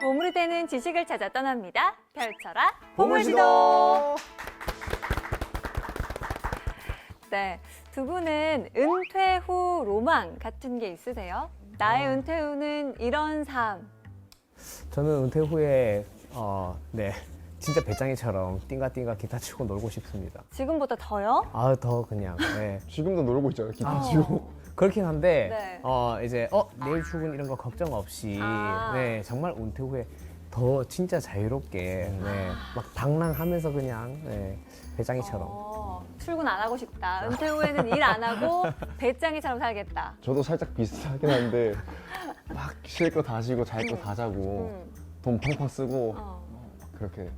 보물이 되는 지식을 찾아 떠납니다. 펼쳐라 보물지도. 네, 두 분은 은퇴 후 로망 같은 게 있으세요? 나의 은퇴 후는 이런 삶. 저는 은퇴 후에 네 진짜 배짱이처럼 띵가띵가 기타 치고 놀고 싶습니다. 지금보다 더요? 더 그냥 네. 지금도 놀고 있잖아요. 기타 치고. 그렇긴 한데 네. 이제 내일 출근 이런 거 걱정 없이 아. 네 정말 은퇴 후에 더 진짜 자유롭게 네, 막 방랑하면서 그냥 네, 배짱이처럼 출근 안 하고 싶다. 은퇴 후에는 일 안 하고 배짱이처럼 살겠다. 저도 살짝 비슷하긴 한데 막 쉴 거 다 쉬고 잘 거 다 자고 돈 팡팡 쓰고 그렇게.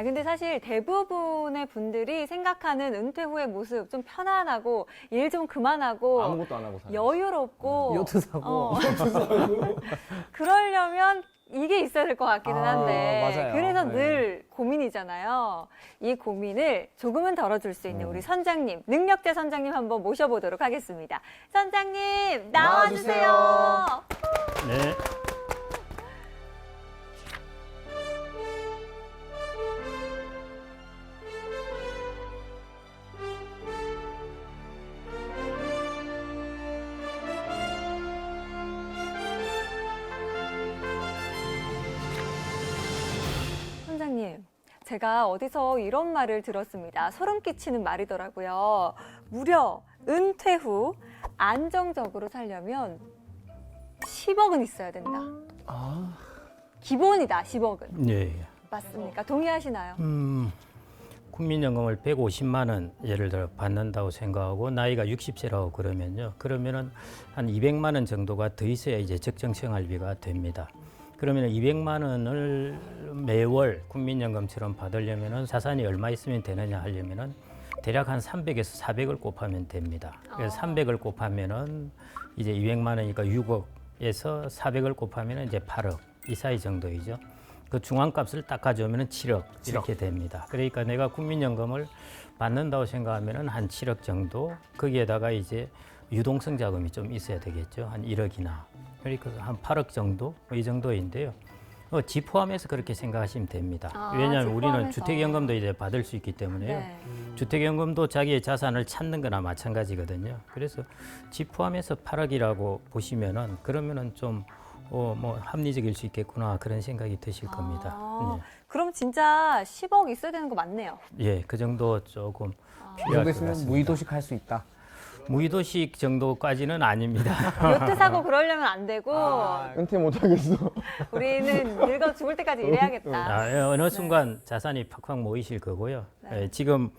근데 사실 대부분의 분들이 생각하는 은퇴 후의 모습 좀 편안하고 일 좀 그만하고 아무것도 안 하고 살아요. 여유롭고 요트 사고 그러려면 이게 있어야 될 것 같기는 한데 맞아요. 그래서 네. 늘 고민이잖아요. 이 고민을 조금은 덜어줄 수 있는 우리 선장님, 능력자 선장님 한번 모셔보도록 하겠습니다. 선장님 나와주세요. 네. 선장님, 제가 어디서 이런 말을 들었습니다. 소름 끼치는 말이더라고요. 무려 은퇴 후 안정적으로 살려면 10억은 있어야 된다. 기본이다, 10억은. 네. 맞습니까? 동의하시나요? 국민연금을 150만 원 예를 들어 받는다고 생각하고 나이가 60세라고 그러면요. 그러면은 한 200만 원 정도가 더 있어야 이제 적정 생활비가 됩니다. 그러면 200만 원을 매월 국민연금처럼 받으려면은 자산이 얼마 있으면 되느냐 하려면은 대략 한 300에서 400을 곱하면 됩니다. 그래서 300을 곱하면은 이제 200만 원이니까 6억에서 400을 곱하면은 이제 8억 이 사이 정도이죠. 그 중앙값을 딱 가져오면은 7억 이렇게 됩니다. 그러니까 내가 국민연금을 받는다고 생각하면은 한 7억 정도 거기에다가 이제 유동성 자금이 좀 있어야 되겠죠. 한 1억이나. 그러니까 한 8억 정도 이 정도인데요. 집 포함해서 그렇게 생각하시면 됩니다. 왜냐하면 집 우리는 포함해서. 주택연금도 이제 받을 수 있기 때문에요. 네. 주택연금도 자기의 자산을 찾는 거나 마찬가지거든요. 그래서 집 포함해서 8억이라고 보시면은 그러면은 좀 뭐 합리적일 수 있겠구나 그런 생각이 드실 겁니다. 그럼 진짜 10억 있어야 되는 거 맞네요. 예, 그 정도 조금 이 필요할 정도 것 있으면 같습니다. 무의도식 할 수 있다. 무의도식 정도까지는 아닙니다. 요트 사고 그러려면 안 되고 은퇴 못 하겠어. 우리는 늙어 죽을 때까지 일해야겠다. 어느 순간 자산이 팍팍 모이실 거고요. 예, 지금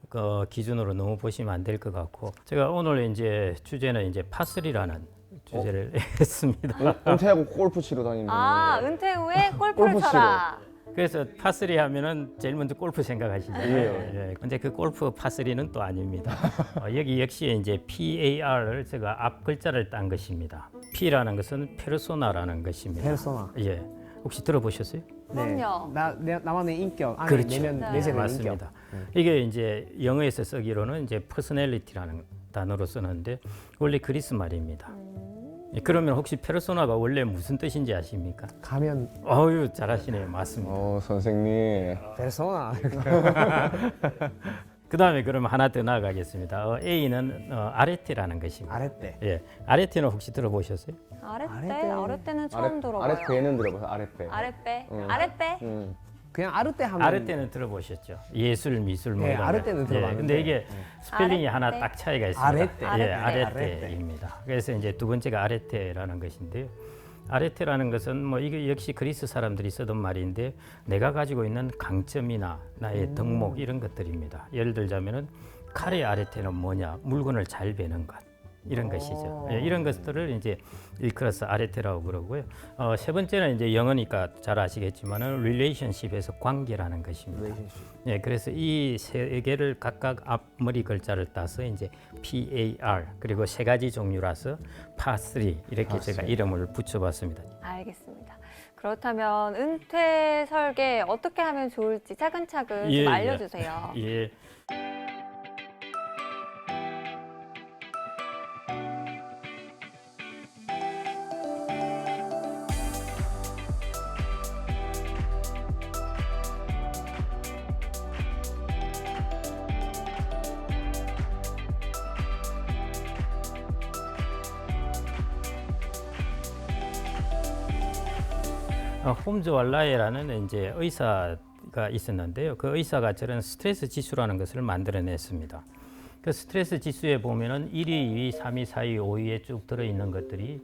그 기준으로 너무 보시면 안 될 것 같고 제가 오늘 이제 주제는 이제 파3라는 주제를 했습니다. 은퇴하고 골프 치러 다니는. 은퇴 후에 골프를 골프 쳐라. 그래서 파3 하면은 제일 먼저 골프 생각하시잖아요. 예. 예. 근데 그 골프 파3는 또 아닙니다. 여기 역시 이제 PAR을 제가 앞 글자를 딴 것입니다. P라는 것은 페르소나라는 것입니다. 페르소나. 예. 혹시 들어보셨어요? 그럼요. 나만의 인격, 안에 그렇죠. 내면 네. 내세는 맞습니다. 인격. 이게 이제 영어에서 쓰기로는 이제 personality라는 단어로 쓰는데 원래 그리스 말입니다. 예, 그러면 혹시 페르소나가 원래 무슨 뜻인지 아십니까? 가면 어유 잘하시네요. 맞습니다. 선생님. 페르소나. 그 다음에 그러면 하나 더 나아가겠습니다. A는 아레테라는 것입니다. 아랫대. 예, 아레테는 혹시 들어보셨어요? 아랫배는 처음 들어봐요. 아랫배는 들어봐요. 아랫배. 아랫배? 응. 아랫배? 그냥 아르떼 하면 아레테는 들어보셨죠? 예술, 미술 뭐 네, 이런 거. 아레테는 들어봤는데. 근데 이게 스펠링이 아레테? 하나 딱 차이가 있습니다. 아레테. 예, 아레테. 아레테입니다. 그래서 이제 두 번째가 아레테라는 것인데요. 아레테라는 것은 뭐 이게 역시 그리스 사람들이 쓰던 말인데 내가 가지고 있는 강점이나 나의 덕목 이런 것들입니다. 예를 들자면은 칼의 아레테는 뭐냐? 물건을 잘 베는 것. 이런 것이죠. 예, 이런 것들을 이제 일컬어서 아레테라고 그러고요. 세 번째는 이제 영어니까 잘 아시겠지만은 relationship에서 관계라는 것입니다. 예, 그래서 이 세 개를 각각 앞머리 글자를 따서 이제 PAR 그리고 세 가지 종류라서 파3 이렇게 제가 이름을 붙여봤습니다. 알겠습니다. 그렇다면 은퇴 설계 어떻게 하면 좋을지 차근차근 예, 좀 예. 알려주세요. 예. 홈즈 왈라에라는 이제 의사가 있었는데요. 그 의사가 저런 스트레스 지수라는 것을 만들어냈습니다. 그 스트레스 지수에 보면은 1위, 2위, 3위, 4위, 5위에 쭉 들어있는 것들이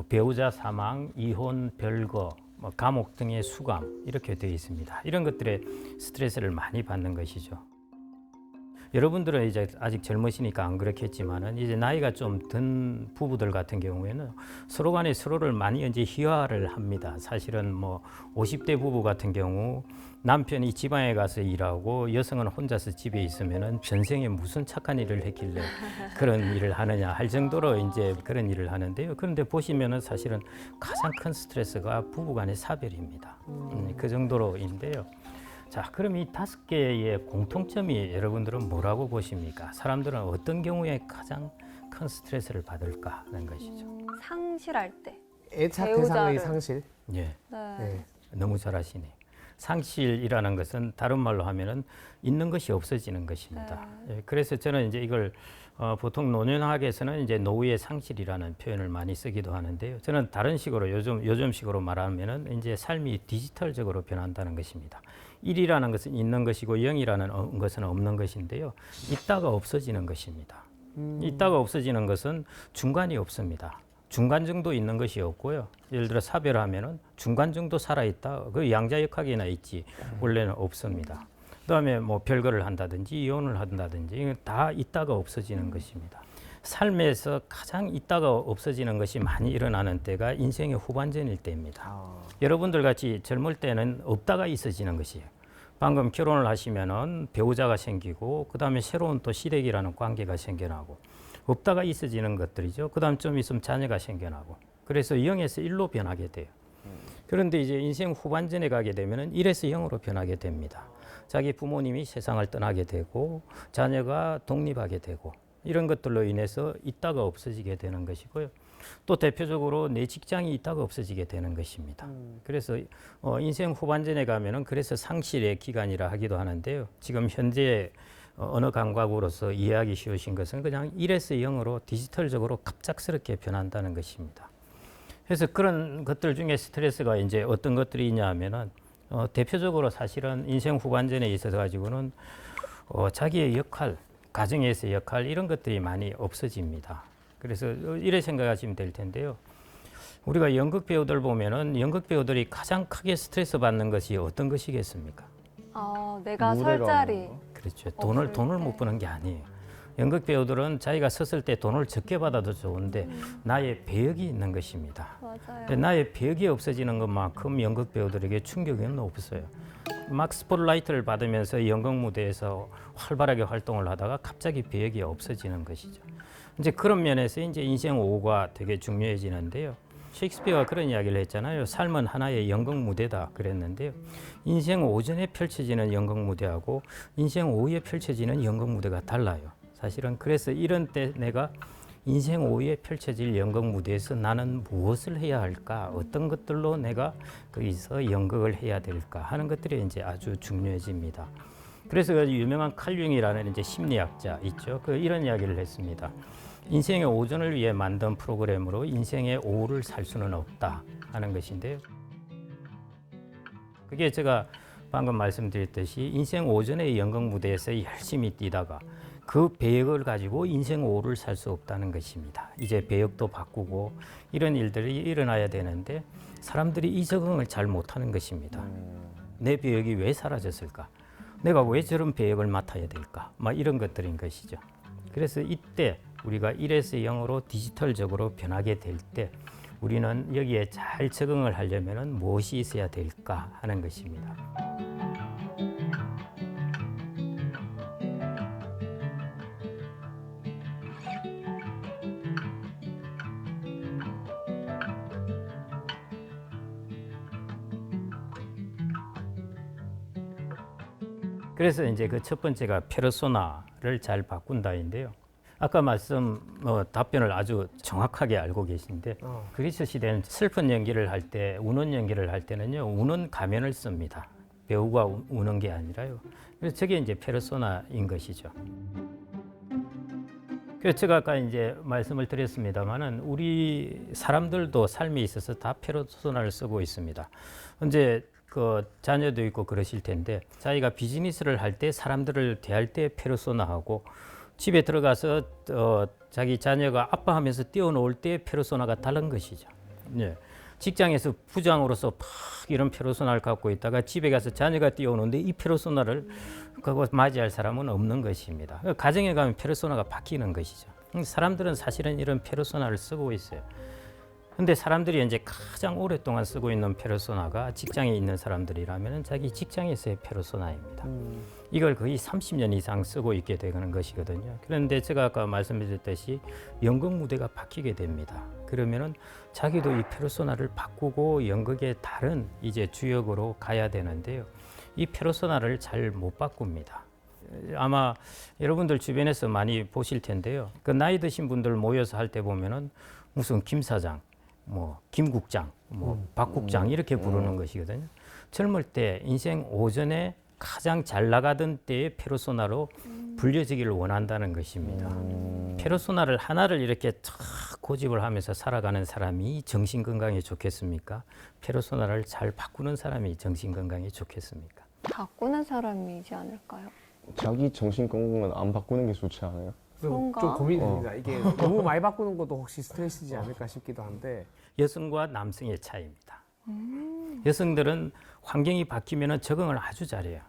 배우자 사망, 이혼, 별거, 감옥 등의 수감 이렇게 되어 있습니다. 이런 것들에 스트레스를 많이 받는 것이죠. 여러분들은 이제 아직 젊으시니까 안 그렇겠지만은 이제 나이가 좀 든 부부들 같은 경우에는 서로 간에 서로를 많이 이제 희화를 합니다. 사실은 뭐 50대 부부 같은 경우 남편이 지방에 가서 일하고 여성은 혼자서 집에 있으면은 전생에 무슨 착한 일을 했길래 그런 일을 하느냐 할 정도로 이제 그런 일을 하는데요. 그런데 보시면은 사실은 가장 큰 스트레스가 부부 간의 사별입니다. 그 정도로인데요. 자, 그럼 이 5개의 공통점이 여러분들은 뭐라고 보십니까? 사람들은 어떤 경우에 가장 큰 스트레스를 받을까 하는 것이죠. 상실할 때. 애착 배우자를. 대상의 상실. 예, 네. 네. 너무 잘하시네요. 상실이라는 것은 다른 말로 하면은 있는 것이 없어지는 것입니다. 예, 그래서 저는 이제 이걸 보통 노년학에서는 이제 노후의 상실이라는 표현을 많이 쓰기도 하는데요. 저는 다른 식으로 요즘식으로 말하면은 이제 삶이 디지털적으로 변한다는 것입니다. 1이라는 것은 있는 것이고 0이라는 것은 없는 것인데요. 있다가 없어지는 것입니다. 있다가 없어지는 것은 중간이 없습니다. 중간 정도 있는 것이 없고요. 예를 들어 사별하면은 중간 정도 살아있다. 그 양자역학이나 있지 원래는 없습니다. 그다음에 뭐 별거를 한다든지 이혼을 한다든지 이건 다 있다가 없어지는 것입니다. 삶에서 가장 있다가 없어지는 것이 많이 일어나는 때가 인생의 후반전일 때입니다. 여러분들 같이 젊을 때는 없다가 있어지는 것이에요. 방금 결혼을 하시면은 배우자가 생기고 그다음에 새로운 또 시댁이라는 관계가 생겨나고 없다가 있어지는 것들이죠. 그다음 좀 있으면 자녀가 생겨나고 그래서 0에서 1로 변하게 돼요. 그런데 이제 인생 후반전에 가게 되면은 1에서 0으로 변하게 됩니다. 자기 부모님이 세상을 떠나게 되고 자녀가 독립하게 되고 이런 것들로 인해서 있다가 없어지게 되는 것이고요. 또 대표적으로 내 직장이 있다가 없어지게 되는 것입니다. 그래서 인생 후반전에 가면은 그래서 상실의 기간이라 하기도 하는데요. 지금 현재 어느 감각으로서 이해하기 쉬우신 것은 그냥 1에서 0으로 디지털적으로 갑작스럽게 변한다는 것입니다. 그래서 그런 것들 중에 스트레스가 이제 어떤 것들이 있냐 하면은 대표적으로 사실은 인생 후반전에 있어서 가지고는 자기의 역할, 가정에서의 역할 이런 것들이 많이 없어집니다. 그래서 이래 생각하시면 될 텐데요. 우리가 연극 배우들 보면은 연극 배우들이 가장 크게 스트레스 받는 것이 어떤 것이겠습니까? 내가 설 무대가 자리. 없는 거? 그렇죠. 없을 돈을 때. 못 버는 게 아니에요. 연극 배우들은 자기가 섰을 때 돈을 적게 받아도 좋은데 나의 배역이 있는 것입니다. 맞아요. 나의 배역이 없어지는 것만큼 연극 배우들에게 충격은 없어요. 막 스포트라이트를 받으면서 연극 무대에서 활발하게 활동을 하다가 갑자기 배역이 없어지는 것이죠. 이제 그런 면에서 이제 인생 오후가 되게 중요해지는데요. 셰익스피어가 그런 이야기를 했잖아요. 삶은 하나의 연극 무대다 그랬는데요. 인생 오전에 펼쳐지는 연극 무대하고 인생 오후에 펼쳐지는 연극 무대가 달라요. 사실은 그래서 이런 때 내가 인생 오후에 펼쳐질 연극 무대에서 나는 무엇을 해야 할까? 어떤 것들로 내가 거기서 연극을 해야 될까? 하는 것들이 이제 아주 중요해집니다. 그래서 그 유명한 칼 융이라는 이제 심리학자 있죠. 이런 이야기를 했습니다. 인생의 오전을 위해 만든 프로그램으로 인생의 오후를 살 수는 없다 하는 것인데요. 그게 제가 방금 말씀드렸듯이 인생 오전의 연극 무대에서 열심히 뛰다가 그 배역을 가지고 인생 오후를 살 수 없다는 것입니다. 이제 배역도 바꾸고 이런 일들이 일어나야 되는데 사람들이 이 적응을 잘 못하는 것입니다. 내 배역이 왜 사라졌을까? 내가 왜 저런 배역을 맡아야 될까? 막 이런 것들인 것이죠. 그래서 이때 우리가 1에서 0으로 디지털적으로 변하게 될 때 우리는 여기에 잘 적응을 하려면 무엇이 있어야 될까 하는 것입니다. 그래서 이제 그 첫 번째가 페르소나를 잘 바꾼다인데요. 아까 답변을 아주 정확하게 알고 계신데 그리스 시대는 슬픈 연기를 할 때, 우는 연기를 할 때는요, 우는 가면을 씁니다. 배우가 우는 게 아니라요. 그래서 저게 이제 페르소나인 것이죠. 그래서 제가 아까 이제 말씀을 드렸습니다만은 우리 사람들도 삶에 있어서 다 페르소나를 쓰고 있습니다. 이제 그 자녀도 있고 그러실 텐데 자기가 비즈니스를 할 때 사람들을 대할 때 페르소나하고 집에 들어가서 자기 자녀가 아빠하면서 뛰어놀 때 페르소나가 다른 것이죠. 예. 직장에서 부장으로서 팍 이런 페르소나를 갖고 있다가 집에 가서 자녀가 뛰어오는데 이 페르소나를 그거 맞이할 사람은 없는 것입니다. 가정에 가면 페르소나가 바뀌는 것이죠. 사람들은 사실은 이런 페르소나를 쓰고 있어요. 근데 사람들이 이제 가장 오랫동안 쓰고 있는 페르소나가 직장에 있는 사람들이라면 자기 직장에서의 페르소나입니다. 이걸 거의 30년 이상 쓰고 있게 되는 것이거든요. 그런데 제가 아까 말씀드렸듯이 연극 무대가 바뀌게 됩니다. 그러면은 자기도 이 페르소나를 바꾸고 연극의 다른 이제 주역으로 가야 되는데요. 이 페르소나를 잘 못 바꿉니다. 아마 여러분들 주변에서 많이 보실 텐데요. 그 나이 드신 분들 모여서 할 때 보면은 무슨 김 사장, 뭐 김국장, 뭐 박국장 이렇게 부르는 것이거든요. 젊을 때 인생 오전에 가장 잘 나가던 때의 페르소나로 불려지기를 원한다는 것입니다. 페르소나를 하나를 이렇게 탁 고집을 하면서 살아가는 사람이 정신 건강에 좋겠습니까? 페르소나를 잘 바꾸는 사람이 정신 건강에 좋겠습니까? 바꾸는 사람이지 않을까요? 자기 정신 건강은 안 바꾸는 게 좋지 않아요? 그런가? 좀 고민됩니다. 이게 너무 많이 바꾸는 것도 혹시 스트레스지 않을까 싶기도 한데. 여성과 남성의 차이입니다. 여성들은 환경이 바뀌면 적응을 아주 잘해요.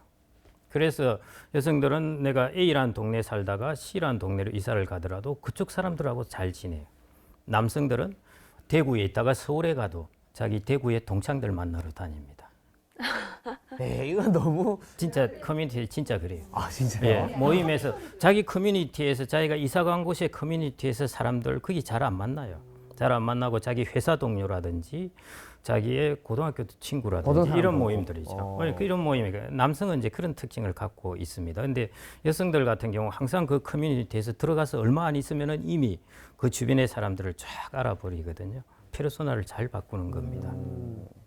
그래서 여성들은 내가 A라는 동네에 살다가 C라는 동네로 이사를 가더라도 그쪽 사람들하고 잘 지내요. 남성들은 대구에 있다가 서울에 가도 자기 대구의 동창들 만나러 다닙니다. 네, 이건 너무. 진짜 커뮤니티 진짜 그래요. 아, 진짜요? 예, 모임에서 자기 커뮤니티에서 자기가 이사 간 곳의 커뮤니티에서 사람들 거기 잘 안 만나요. 잘 안 만나고 자기 회사 동료라든지 자기의 고등학교 친구라든지 이런 모임들이죠. 이런 모임이 남성은 이제 그런 특징을 갖고 있습니다. 근데 여성들 같은 경우 항상 그 커뮤니티에서 들어가서 얼마 안 있으면은 이미 그 주변의 사람들을 쫙 알아버리거든요. 페르소나를 잘 바꾸는 겁니다.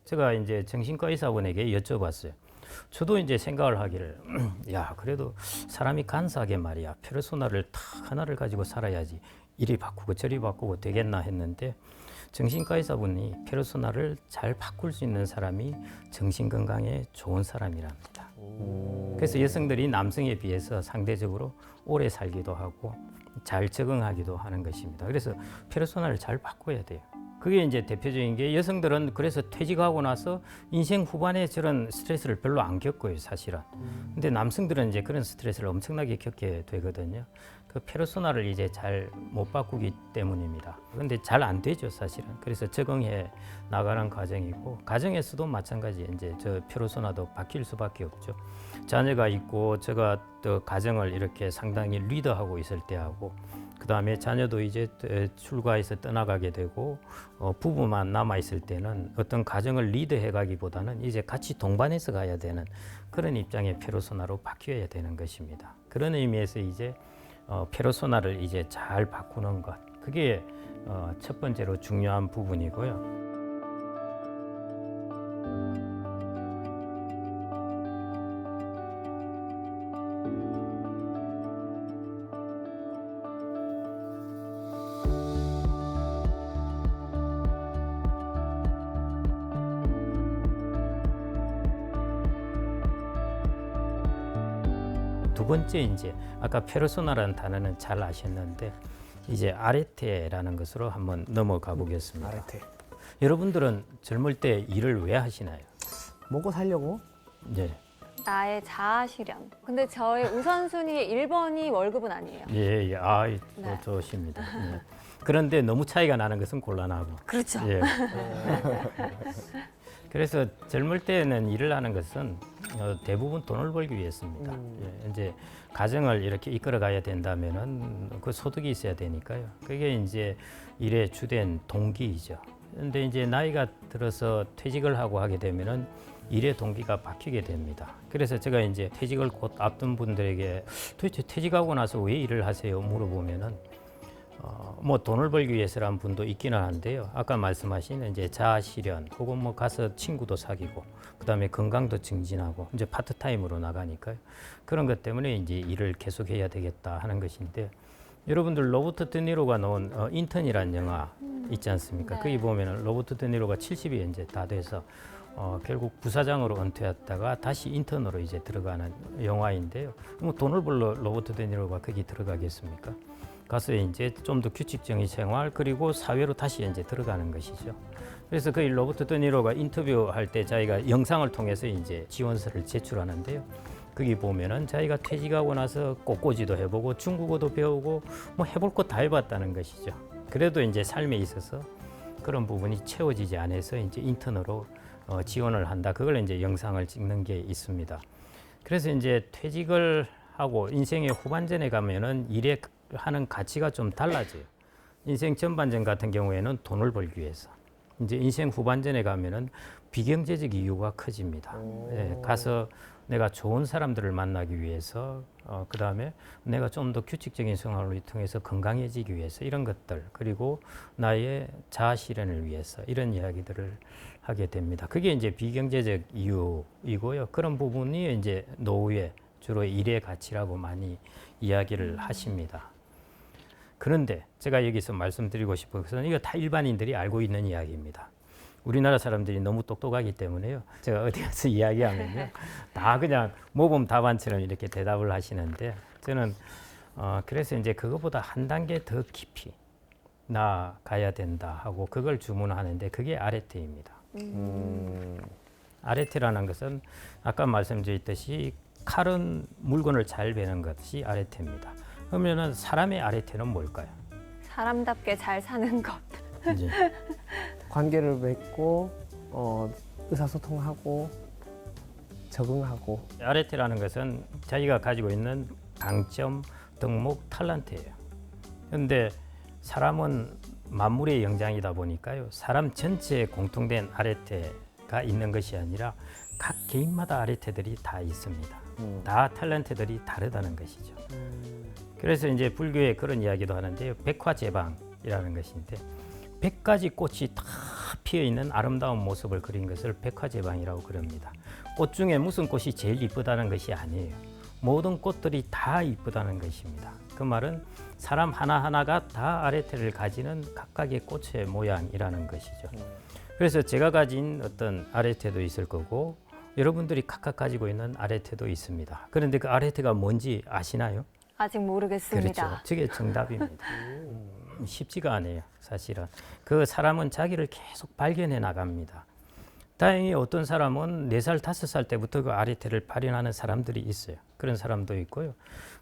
제가 이제 정신과 의사분에게 여쭤봤어요. 저도 이제 생각을 하기를 야 그래도 사람이 간사하게 말이야 페르소나를 탁 하나를 가지고 살아야지 이리 바꾸고 저리 바꾸고 되겠나 했는데 정신과 의사분이 페르소나를 잘 바꿀 수 있는 사람이 정신 건강에 좋은 사람이랍니다. 그래서 여성들이 남성에 비해서 상대적으로 오래 살기도 하고 잘 적응하기도 하는 것입니다. 그래서 페르소나를 잘 바꿔야 돼요. 그게 이제 대표적인 게 여성들은 그래서 퇴직하고 나서 인생 후반에 저런 스트레스를 별로 안 겪어요, 사실은. 근데 남성들은 이제 그런 스트레스를 엄청나게 겪게 되거든요. 그 페르소나를 이제 잘 못 바꾸기 때문입니다. 근데 잘 안 되죠, 사실은. 그래서 적응해 나가는 과정이고 가정에서도 마찬가지 이제 저 페르소나도 바뀔 수밖에 없죠. 자녀가 있고 제가 또 가정을 이렇게 상당히 리더하고 있을 때하고 그다음에 자녀도 이제 출가해서 떠나가게 되고 부부만 남아 있을 때는 어떤 가정을 리드해 가기보다는 이제 같이 동반해서 가야 되는 그런 입장의 페르소나로 바뀌어야 되는 것입니다. 그런 의미에서 이제 페르소나를 이제 잘 바꾸는 것 그게 첫 번째로 중요한 부분이고요. 두 번째 이제 아까 페르소나라는 단어는 잘 아셨는데 이제 아레테라는 것으로 한번 넘어가 보겠습니다. 아레테. 여러분들은 젊을 때 일을 왜 하시나요? 먹고 살려고? 예, 나의 자아 실현. 근데 저의 우선순위의 1번이 월급은 아니에요. 예, 아, 네. 좋으십니다. 예. 그런데 너무 차이가 나는 것은 곤란하고. 그렇죠. 예. 그래서 젊을 때는 일을 하는 것은 대부분 돈을 벌기 위해서입니다. 예, 이제 가정을 이렇게 이끌어 가야 된다면은 그 소득이 있어야 되니까요. 그게 이제 일의 주된 동기이죠. 그런데 이제 나이가 들어서 퇴직을 하고 하게 되면은 일의 동기가 바뀌게 됩니다. 그래서 제가 이제 퇴직을 곧 앞둔 분들에게 도대체 퇴직하고 나서 왜 일을 하세요? 물어보면은 뭐 돈을 벌기 위해서라는 분도 있기는 한데요. 아까 말씀하신 이제 자아 실현, 혹은 뭐 가서 친구도 사귀고, 그다음에 건강도 증진하고 이제 파트타임으로 나가니까요. 그런 것 때문에 이제 일을 계속해야 되겠다 하는 것인데 여러분들 로버트 드니로가 나온 인턴이라는 영화 있지 않습니까? 네. 거기 보면은 로버트 드니로가 70이 이제 다 돼서 결국 부사장으로 은퇴했다가 다시 인턴으로 이제 들어가는 영화인데요. 뭐 돈을 벌러 로버트 드니로가 거기 들어가겠습니까? 가서 이제 좀 더 규칙적인 생활 그리고 사회로 다시 이제 들어가는 것이죠. 그래서 그 로버트 드니로가 인터뷰할 때 자기가 영상을 통해서 이제 지원서를 제출하는데요. 거기 보면은 자기가 퇴직하고 나서 꽃꽂이도 해보고 중국어도 배우고 뭐 해볼 것 다 해봤다는 것이죠. 그래도 이제 삶에 있어서 그런 부분이 채워지지 않아서 이제 인턴으로 지원을 한다. 그걸 이제 영상을 찍는 게 있습니다. 그래서 이제 퇴직을 하고 인생의 후반전에 가면은 일에 하는 가치가 좀 달라져요. 인생 전반전 같은 경우에는 돈을 벌기 위해서. 이제 인생 후반전에 가면은 비경제적 이유가 커집니다. 예, 가서 내가 좋은 사람들을 만나기 위해서, 그 다음에 내가 좀 더 규칙적인 생활을 통해서 건강해지기 위해서 이런 것들, 그리고 나의 자아 실현을 위해서 이런 이야기들을 하게 됩니다. 그게 이제 비경제적 이유이고요. 그런 부분이 이제 노후에 주로 일의 가치라고 많이 이야기를 하십니다. 그런데 제가 여기서 말씀드리고 싶은 것은 이거 다 일반인들이 알고 있는 이야기입니다. 우리나라 사람들이 너무 똑똑하기 때문에요. 제가 어디 가서 이야기하면요. 다 그냥 모범 답안처럼 이렇게 대답을 하시는데 저는 그래서 이제 그거보다 한 단계 더 깊이 나가야 된다 하고 그걸 주문하는데 그게 아레테입니다. 아레테라는 것은 아까 말씀드렸듯이 칼은 물건을 잘 베는 것이 아레테입니다. 그러면은 사람의 아레테는 뭘까요? 사람답게 잘 사는 것. 이제 관계를 맺고 의사소통하고 적응하고. 아레테라는 것은 자기가 가지고 있는 강점, 덕목, 탤런트예요. 그런데 사람은 만물의 영장이다 보니까요. 사람 전체에 공통된 아레테가 있는 것이 아니라 각 개인마다 아레테들이 다 있습니다. 다 탤런트들이 다르다는 것이죠. 그래서 이제 불교에 그런 이야기도 하는데요. 백화제방이라는 것인데 100가지 꽃이 다 피어 있는 아름다운 모습을 그린 것을 백화제방이라고 그럽니다. 꽃 중에 무슨 꽃이 제일 이쁘다는 것이 아니에요. 모든 꽃들이 다 이쁘다는 것입니다. 그 말은 사람 하나하나가 다 아레테를 가지는 각각의 꽃의 모양이라는 것이죠. 그래서 제가 가진 어떤 아레테도 있을 거고 여러분들이 각각 가지고 있는 아레테도 있습니다. 그런데 그 아레테가 뭔지 아시나요? 아직 모르겠습니다. 그렇죠. 저게 정답입니다. 쉽지가 않아요, 사실은. 그 사람은 자기를 계속 발견해 나갑니다. 다행히 어떤 사람은 4살, 5살 때부터 그 아레테를 발현하는 사람들이 있어요. 그런 사람도 있고요.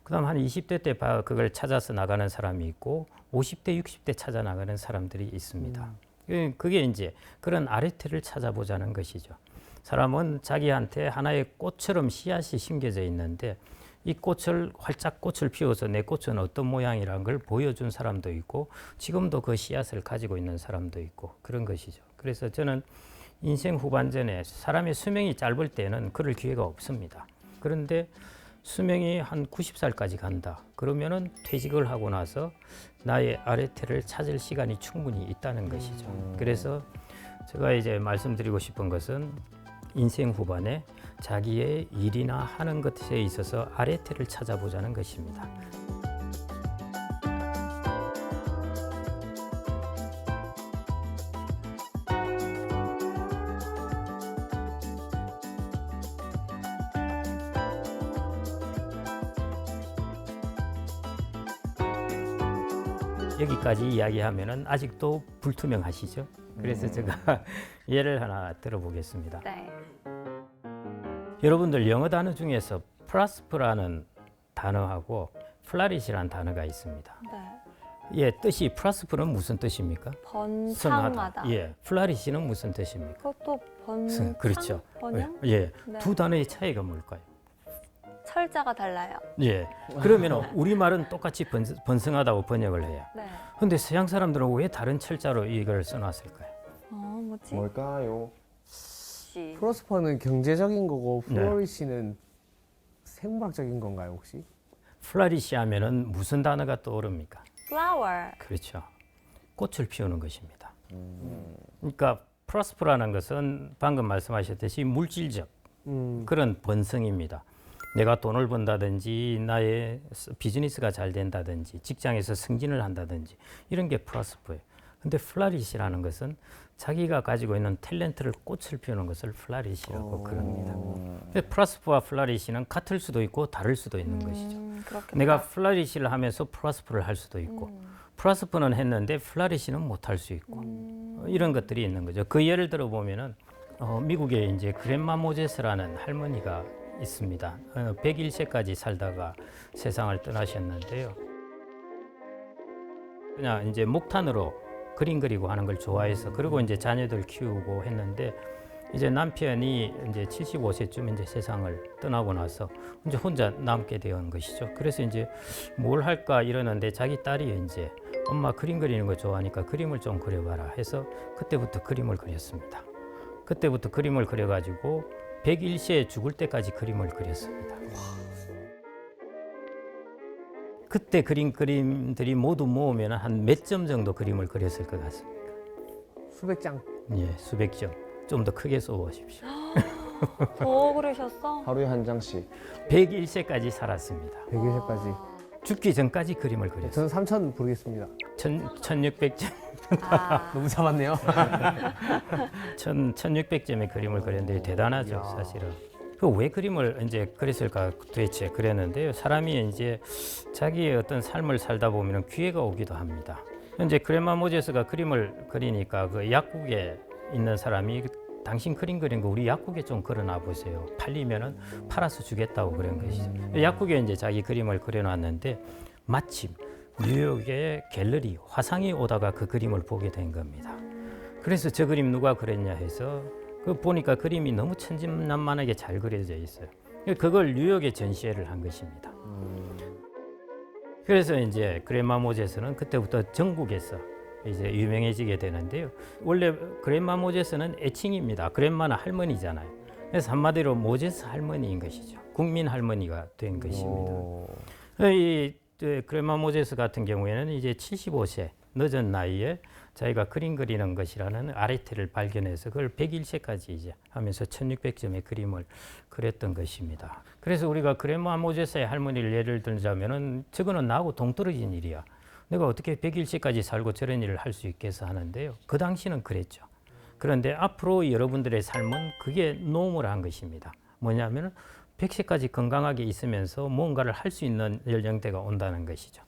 그 다음 한 20대 때 그걸 찾아서 나가는 사람이 있고 50대, 60대 찾아 나가는 사람들이 있습니다. 그게 이제 그런 아레테를 찾아보자는 것이죠. 사람은 자기한테 하나의 꽃처럼 씨앗이 심겨져 있는데 이 꽃을 활짝 꽃을 피워서 내 꽃은 어떤 모양이라는 걸 보여준 사람도 있고 지금도 그 씨앗을 가지고 있는 사람도 있고 그런 것이죠. 그래서 저는 인생 후반전에 사람의 수명이 짧을 때는 그럴 기회가 없습니다. 그런데 수명이 한 90살까지 간다. 그러면은 퇴직을 하고 나서 나의 아레테를 찾을 시간이 충분히 있다는 것이죠. 그래서 제가 이제 말씀드리고 싶은 것은 인생 후반에 자기의 일이나 하는 것에 있어서 아레테를 찾아보자는 것입니다. 여기까지 이야기하면은 아직도 불투명하시죠? 그래서 제가 예를 하나 들어보겠습니다. 네. 여러분들 영어 단어 중에서 프라스프라는 단어하고 플라릿이라는 단어가 있습니다. 네. 예, 뜻이 프라스프는 무슨 뜻입니까? 번창하다. 예, 플라릿이는 무슨 뜻입니까? 그것도 그렇죠. 번영? 예, 네. 두 단어의 차이가 뭘까요? 철자가 달라요. 예, 그러면 우리말은 똑같이 번성하다고 번역을 해요. 네. 근데 서양 사람들은 왜 다른 철자로 이걸 써놨을까요? 뭐지? 뭘까요? 씨. 프로스퍼는 경제적인 거고 네. 플로리시는 생물학적인 건가요 혹시? 플라릿이 하면은 무슨 단어가 떠오릅니까? flower. 그렇죠. 꽃을 피우는 것입니다. 그러니까 프로스퍼라는 것은 방금 말씀하셨듯이 물질적 그런 번성입니다. 내가 돈을 번다든지 나의 비즈니스가 잘 된다든지 직장에서 승진을 한다든지 이런 게 플러스프예요. 근데 플라릿이라는 것은 자기가 가지고 있는 탤런트를 꽃을 피우는 것을 플라릿이라고 그럽니다. 근데 플러스프와 플라릿은 같을 수도 있고 다를 수도 있는 것이죠. 그렇겠다. 내가 플라릿을 하면서 플러스프를 할 수도 있고 플러스프는 했는데 플라릿은 못 할 수 있고 이런 것들이 있는 거죠. 그 예를 들어 보면은 미국에 이제 그랜마 모제스라는 할머니가 있습니다. 101세까지 살다가 세상을 떠나셨는데요. 그냥 이제 목탄으로 그림 그리고 하는 걸 좋아해서 그리고 이제 자녀들 키우고 했는데 이제 남편이 이제 75세쯤 이제 세상을 떠나고 나서 이제 혼자 남게 된 것이죠. 그래서 이제 뭘 할까 이러는데 자기 딸이 이제 엄마 그림 그리는 거 좋아하니까 그림을 좀 그려봐라 해서 그때부터 그림을 그렸습니다. 그때부터 그림을 그려가지고 101세에 죽을 때까지 그림을 그렸습니다. 그때 그린 그림들이 모두 모으면 한 몇 점 정도 그림을 그렸을 것 같습니다. 수백 장. 예, 수백 점. 좀 더 크게 써보십시오. 더 그러셨어? 하루에 한 장씩. 101세까지 살았습니다. 100일까지. 죽기 전까지 그림을 그렸어요. 저는 3천 부르겠습니다. 1600점, 아, 너무 잡았네요. 1600점의 그림을 그렸는데 대단하죠, 사실은. 그 왜 그림을 이제 그렸을까 도대체 그랬는데요. 사람이 이제 자기의 어떤 삶을 살다 보면 기회가 오기도 합니다. 현재 그랜마 모제스가 그림을 그리니까 그 약국에 있는 사람이 당신 그림 그린 거 우리 약국에 좀 걸어놔 보세요. 팔리면은 팔아서 주겠다고 그런 것이죠. 약국에 이제 자기 그림을 그려놨는데 마침 뉴욕의 갤러리 화상이 오다가 그 그림을 보게 된 겁니다. 그래서 저 그림 누가 그렸냐 해서 그 보니까 그림이 너무 천진난만하게 잘 그려져 있어요. 그걸 뉴욕에 전시회를 한 것입니다. 그래서 이제 그랜마 모제스는 그때부터 전국에서 이제 유명해지게 되는데요. 원래 그랜마 모제스는 애칭입니다. 그랜마는 할머니잖아요. 그래서 한마디로 모제스 할머니인 것이죠. 국민 할머니가 된 것입니다. 이 그랜마 모제스 같은 경우에는 이제 75세 늦은 나이에 자기가 그림 그리는 것이라는 아르테를 발견해서 그걸 101세까지 이제 하면서 1600점의 그림을 그렸던 것입니다. 그래서 우리가 그랜마 모제스의 할머니를 예를 들자면은 저거는 나하고 동떨어진 일이야. 내가 어떻게 101세까지 살고 저런 일을 할 수 있겠어 하는데요. 그 당시는 그랬죠. 그런데 앞으로 여러분들의 삶은 그게 노멀 한 것입니다. 뭐냐면 100세까지 건강하게 있으면서 뭔가를 할 수 있는 연령대가 온다는 것이죠.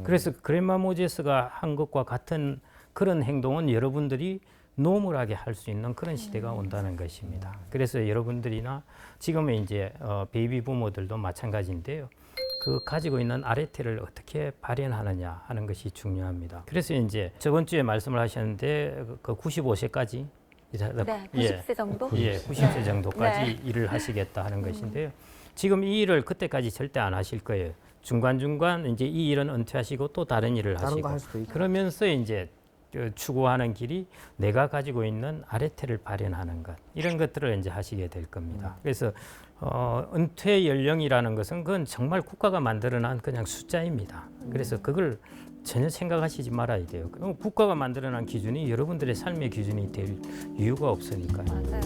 그래서 그랜마 모제스가 한 것과 같은 그런 행동은 여러분들이 노멀하게 할 수 있는 그런 시대가 온다는 것입니다. 그래서 여러분들이나 지금의 이제 베이비 부모들도 마찬가지인데요. 그 가지고 있는 아르테를 어떻게 발현하느냐 하는 것이 중요합니다. 그래서 이제 저번 주에 말씀을 하셨는데 그 95세까지 네, 90세 정도? 예, 90세 정도까지 네. 일을 하시겠다 하는 것인데요. 지금 이 일을 그때까지 절대 안 하실 거예요. 중간중간 이제 이 일은 은퇴하시고 또 다른 일을 다른 하시고 거 할 수도 있고. 그러면서 이제 추구하는 길이 내가 가지고 있는 아르테를 발현하는 것 이런 것들을 이제 하시게 될 겁니다. 그래서 은퇴 연령이라는 것은 그건 정말 국가가 만들어낸 그냥 숫자입니다. 그래서 그걸 전혀 생각하시지 말아야 돼요. 국가가 만들어낸 기준이 여러분들의 삶의 기준이 될 이유가 없으니까요. 맞아요.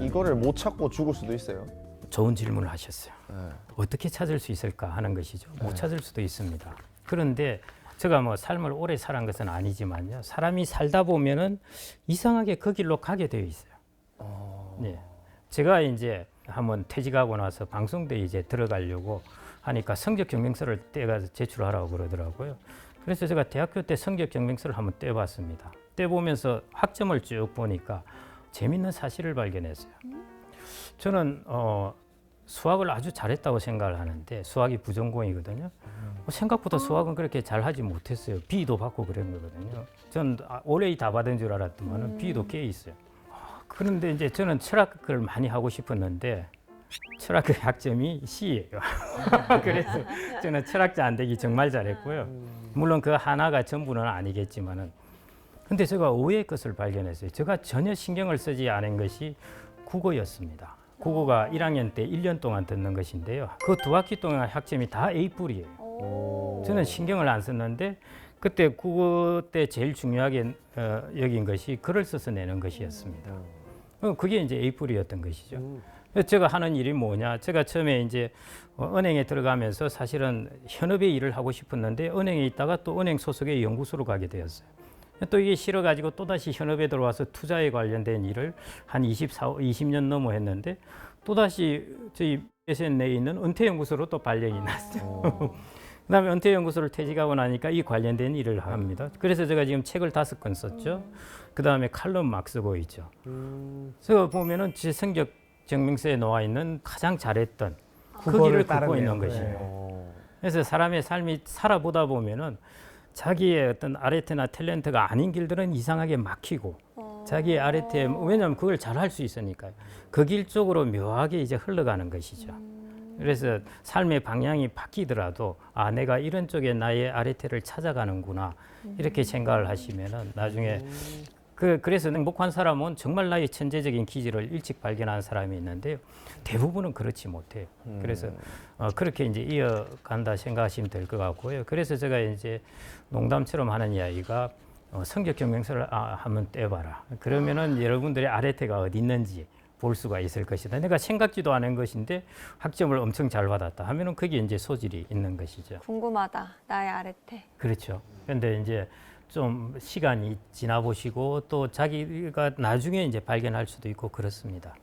이거를 못 찾고 죽을 수도 있어요. 좋은 질문을 하셨어요. 네. 어떻게 찾을 수 있을까 하는 것이죠. 못 찾을 수도 있습니다. 그런데 제가 뭐 삶을 오래 살은 것은 아니지만요. 사람이 살다 보면은 이상하게 그 길로 가게 되어 있어요. 네. 제가 이제 한번 퇴직하고 나서 방송대에 이제 들어가려고 하니까 성적 증명서를 떼가서 제출하라고 그러더라고요. 그래서 제가 대학교 때 성적 증명서를 한번 떼봤습니다. 떼보면서 학점을 쭉 보니까 재밌는 사실을 발견했어요. 저는 수학을 아주 잘했다고 생각을 하는데 수학이 부전공이거든요. 생각보다 수학은 그렇게 잘하지 못했어요. B도 받고 그런 거거든요. 전 올해 다 받은 줄 알았더만 B도 꽤 있어요. 그런데 이제 저는 철학을 많이 하고 싶었는데 철학의 학점이 C예요. 그래서 저는 철학자 안 되기 정말 잘했고요. 물론 그 하나가 전부는 아니겠지만은 근데 제가 의외의 것을 발견했어요. 제가 전혀 신경을 쓰지 않은 것이 국어였습니다. 국어가 1학년 때 1년 동안 듣는 것인데요. 그 2학기 동안 학점이 다 A뿔이에요. 저는 신경을 안 썼는데 그때 국어 때 제일 중요하게 여긴 것이 글을 써서 내는 것이었습니다. 그게 이제 A뿔이었던 것이죠. 제가 하는 일이 뭐냐? 제가 처음에 이제 은행에 들어가면서 사실은 현업의 일을 하고 싶었는데 은행에 있다가 또 은행 소속의 연구소로 가게 되었어요. 또 이게 싫어가지고 또다시 현업에 들어와서 투자에 관련된 일을 한 20년 넘어 했는데 또다시 저희 SN 내에 있는 은퇴연구소로 또 발령이 났어요. 그다음에 은퇴연구소를 퇴직하고 나니까 이 관련된 일을 합니다. 그래서 제가 지금 책을 5권 썼죠. 그다음에 칼럼 막 쓰고 있죠. 제가 보면은 제 성격 증명서에 나와 있는 가장 잘했던 그 길을 걷고 있는 것이에요. 그래서 사람의 삶이 살아보다 보면은 자기의 어떤 아르테나 탤런트가 아닌 길들은 이상하게 막히고 자기의 아르테 왜냐하면 그걸 잘 할 수 있으니까요. 그 길 쪽으로 묘하게 이제 흘러가는 것이죠. 그래서 삶의 방향이 바뀌더라도 아 내가 이런 쪽에 나의 아르테를 찾아가는구나 이렇게 생각을 하시면은 나중에 그래서 행복한 사람은 정말 나의 천재적인 기질을 일찍 발견한 사람이 있는데요. 대부분은 그렇지 못해요. 그래서 그렇게 이제 이어간다 생각하시면 될 것 같고요. 그래서 제가 이제 농담처럼 하는 이야기가 성격 증명서를 한번 떼봐라. 그러면은 여러분들의 아르테가 어디 있는지 볼 수가 있을 것이다. 내가 생각지도 않은 것인데 학점을 엄청 잘 받았다 하면은 그게 이제 소질이 있는 것이죠. 궁금하다. 나의 아르테. 그렇죠. 그런데 이제 좀 시간이 지나 보시고 또 자기가 나중에 이제 발견할 수도 있고 그렇습니다.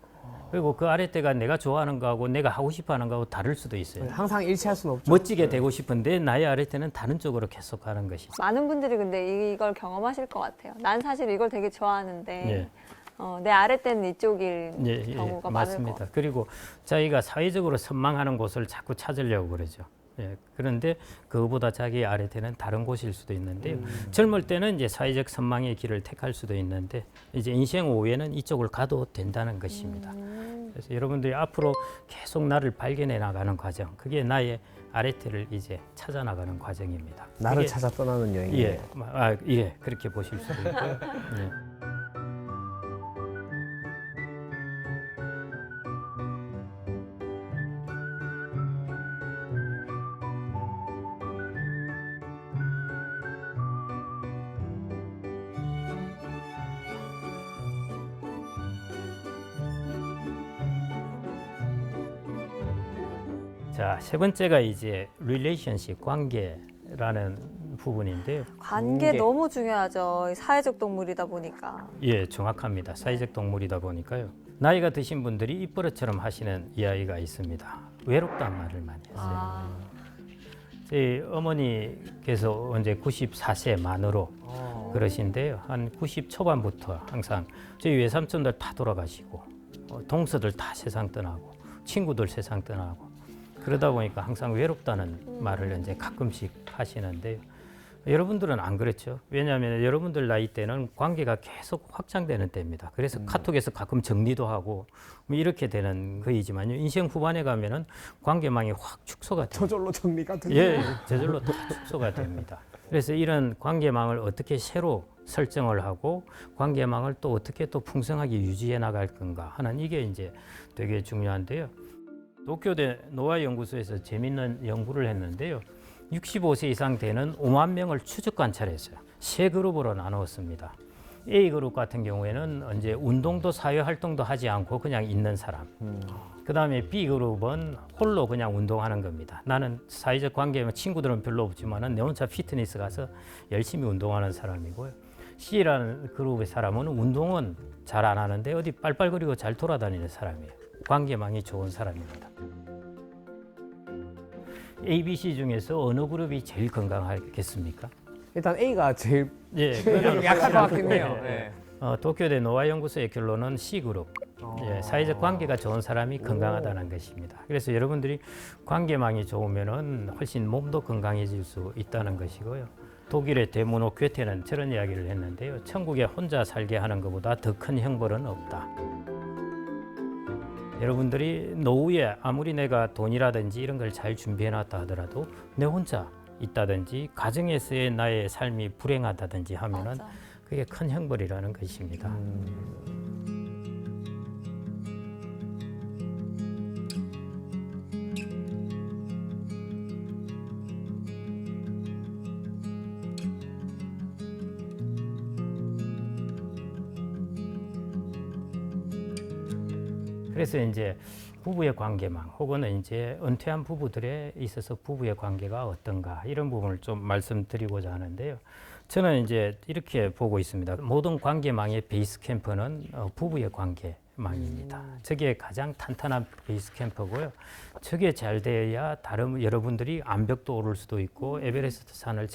그리고 그 아르테가 내가 좋아하는 거하고 내가 하고 싶어 하는 거하고 다를 수도 있어요. 항상 일치할 수는 없죠. 멋지게 되고 싶은데 나의 아르테는 다른 쪽으로 계속 가는 것이죠. 많은 분들이 근데 이걸 경험하실 것 같아요. 난 사실 이걸 되게 좋아하는데 예. 내 아르테는 이쪽일 경우가 많을 맞습니다. 것. 그리고 자기가 사회적으로 선망하는 곳을 자꾸 찾으려고 그러죠. 예, 그런데 그보다 자기 아르테는 다른 곳일 수도 있는데요. 젊을 때는 이제 사회적 선망의 길을 택할 수도 있는데 이제 인생 후에는 이쪽을 가도 된다는 것입니다. 그래서 여러분들이 앞으로 계속 나를 발견해 나가는 과정, 그게 나의 아르테를 이제 찾아 나가는 과정입니다. 나를 그게- 찾아 떠나는 여행이에요. 예, 그렇게 보실 수도 있고요. 예. 자, 세 번째가 이제 relationship, 관계라는 부분인데요. 관계 너무 중요하죠. 사회적 동물이다 보니까. 예, 정확합니다. 사회적 동물이다 보니까요. 나이가 드신 분들이 입버릇처럼 하시는 이야기가 있습니다. 외롭다는 말을 많이 했어요. 저희 어머니께서 언제 94세 만으로 그러신데요. 한 90 초반부터 항상 저희 외삼촌들 다 돌아가시고 동서들 다 세상 떠나고 친구들 세상 떠나고 그러다 보니까 항상 외롭다는 말을 이제 가끔씩 하시는데요. 여러분들은 안 그렇죠. 왜냐하면 여러분들 나이 때는 관계가 계속 확장되는 때입니다. 그래서 카톡에서 가끔 정리도 하고 뭐 이렇게 되는 거이지만요. 인생 후반에 가면은 관계망이 확 축소가 됩니다. 저절로 정리가 되죠. 예, 저절로 다 축소가 됩니다. 그래서 이런 관계망을 어떻게 새로 설정을 하고 관계망을 또 어떻게 또 풍성하게 유지해 나갈 건가 하는 이게 이제 되게 중요한데요. 도쿄대 노화연구소에서 재밌는 연구를 했는데요. 65세 이상 되는 5만 명을 추적 관찰했어요. 세 그룹으로 나누었습니다. A 그룹 같은 경우에는 이제 운동도 사회 활동도 하지 않고 그냥 있는 사람. 그다음에 B 그룹은 홀로 그냥 운동하는 겁니다. 나는 사회적 관계면 친구들은 별로 없지만은 내 혼자 피트니스 가서 열심히 운동하는 사람이고요. C라는 그룹의 사람은 운동은 잘 안 하는데 어디 빨빨거리고 잘 돌아다니는 사람이에요. 관계망이 좋은 사람입니다. A, B, C 중에서 어느 그룹이 제일 건강하겠습니까? 일단 A가 제일 예, 약할 것 같긴 해요. 네. 도쿄대 노화연구소의 결론은 C 그룹. 예, 사회적 관계가 좋은 사람이 건강하다는 것입니다. 그래서 여러분들이 관계망이 좋으면은 훨씬 몸도 건강해질 수 있다는 것이고요. 독일의 대문호 괴테는 저런 이야기를 했는데요. 천국에 혼자 살게 하는 것보다 더 큰 형벌은 없다. 여러분들이 노후에 아무리 내가 돈이라든지 이런 걸 잘 준비해놨다 하더라도 내 혼자 있다든지 가정에서의 나의 삶이 불행하다든지 하면은 맞아. 그게 큰 형벌이라는 것입니다. 그래서 이제 부부의 관계망 혹은 이제 은퇴한 부부들에 있어서 부부의 관계가 어떤가 이런 부분을 좀 말씀드리고자 하는데요. 저는 이제 이렇게 보고 있습니다. 모든 관계망의 베이스 캠프는 부부의 관계망입니다. 저게 가장 탄탄한 베이스 캠프고요. 저게 잘 돼야 다른 여러분들이 암벽도 오를 수도 있고 에베레스트 산을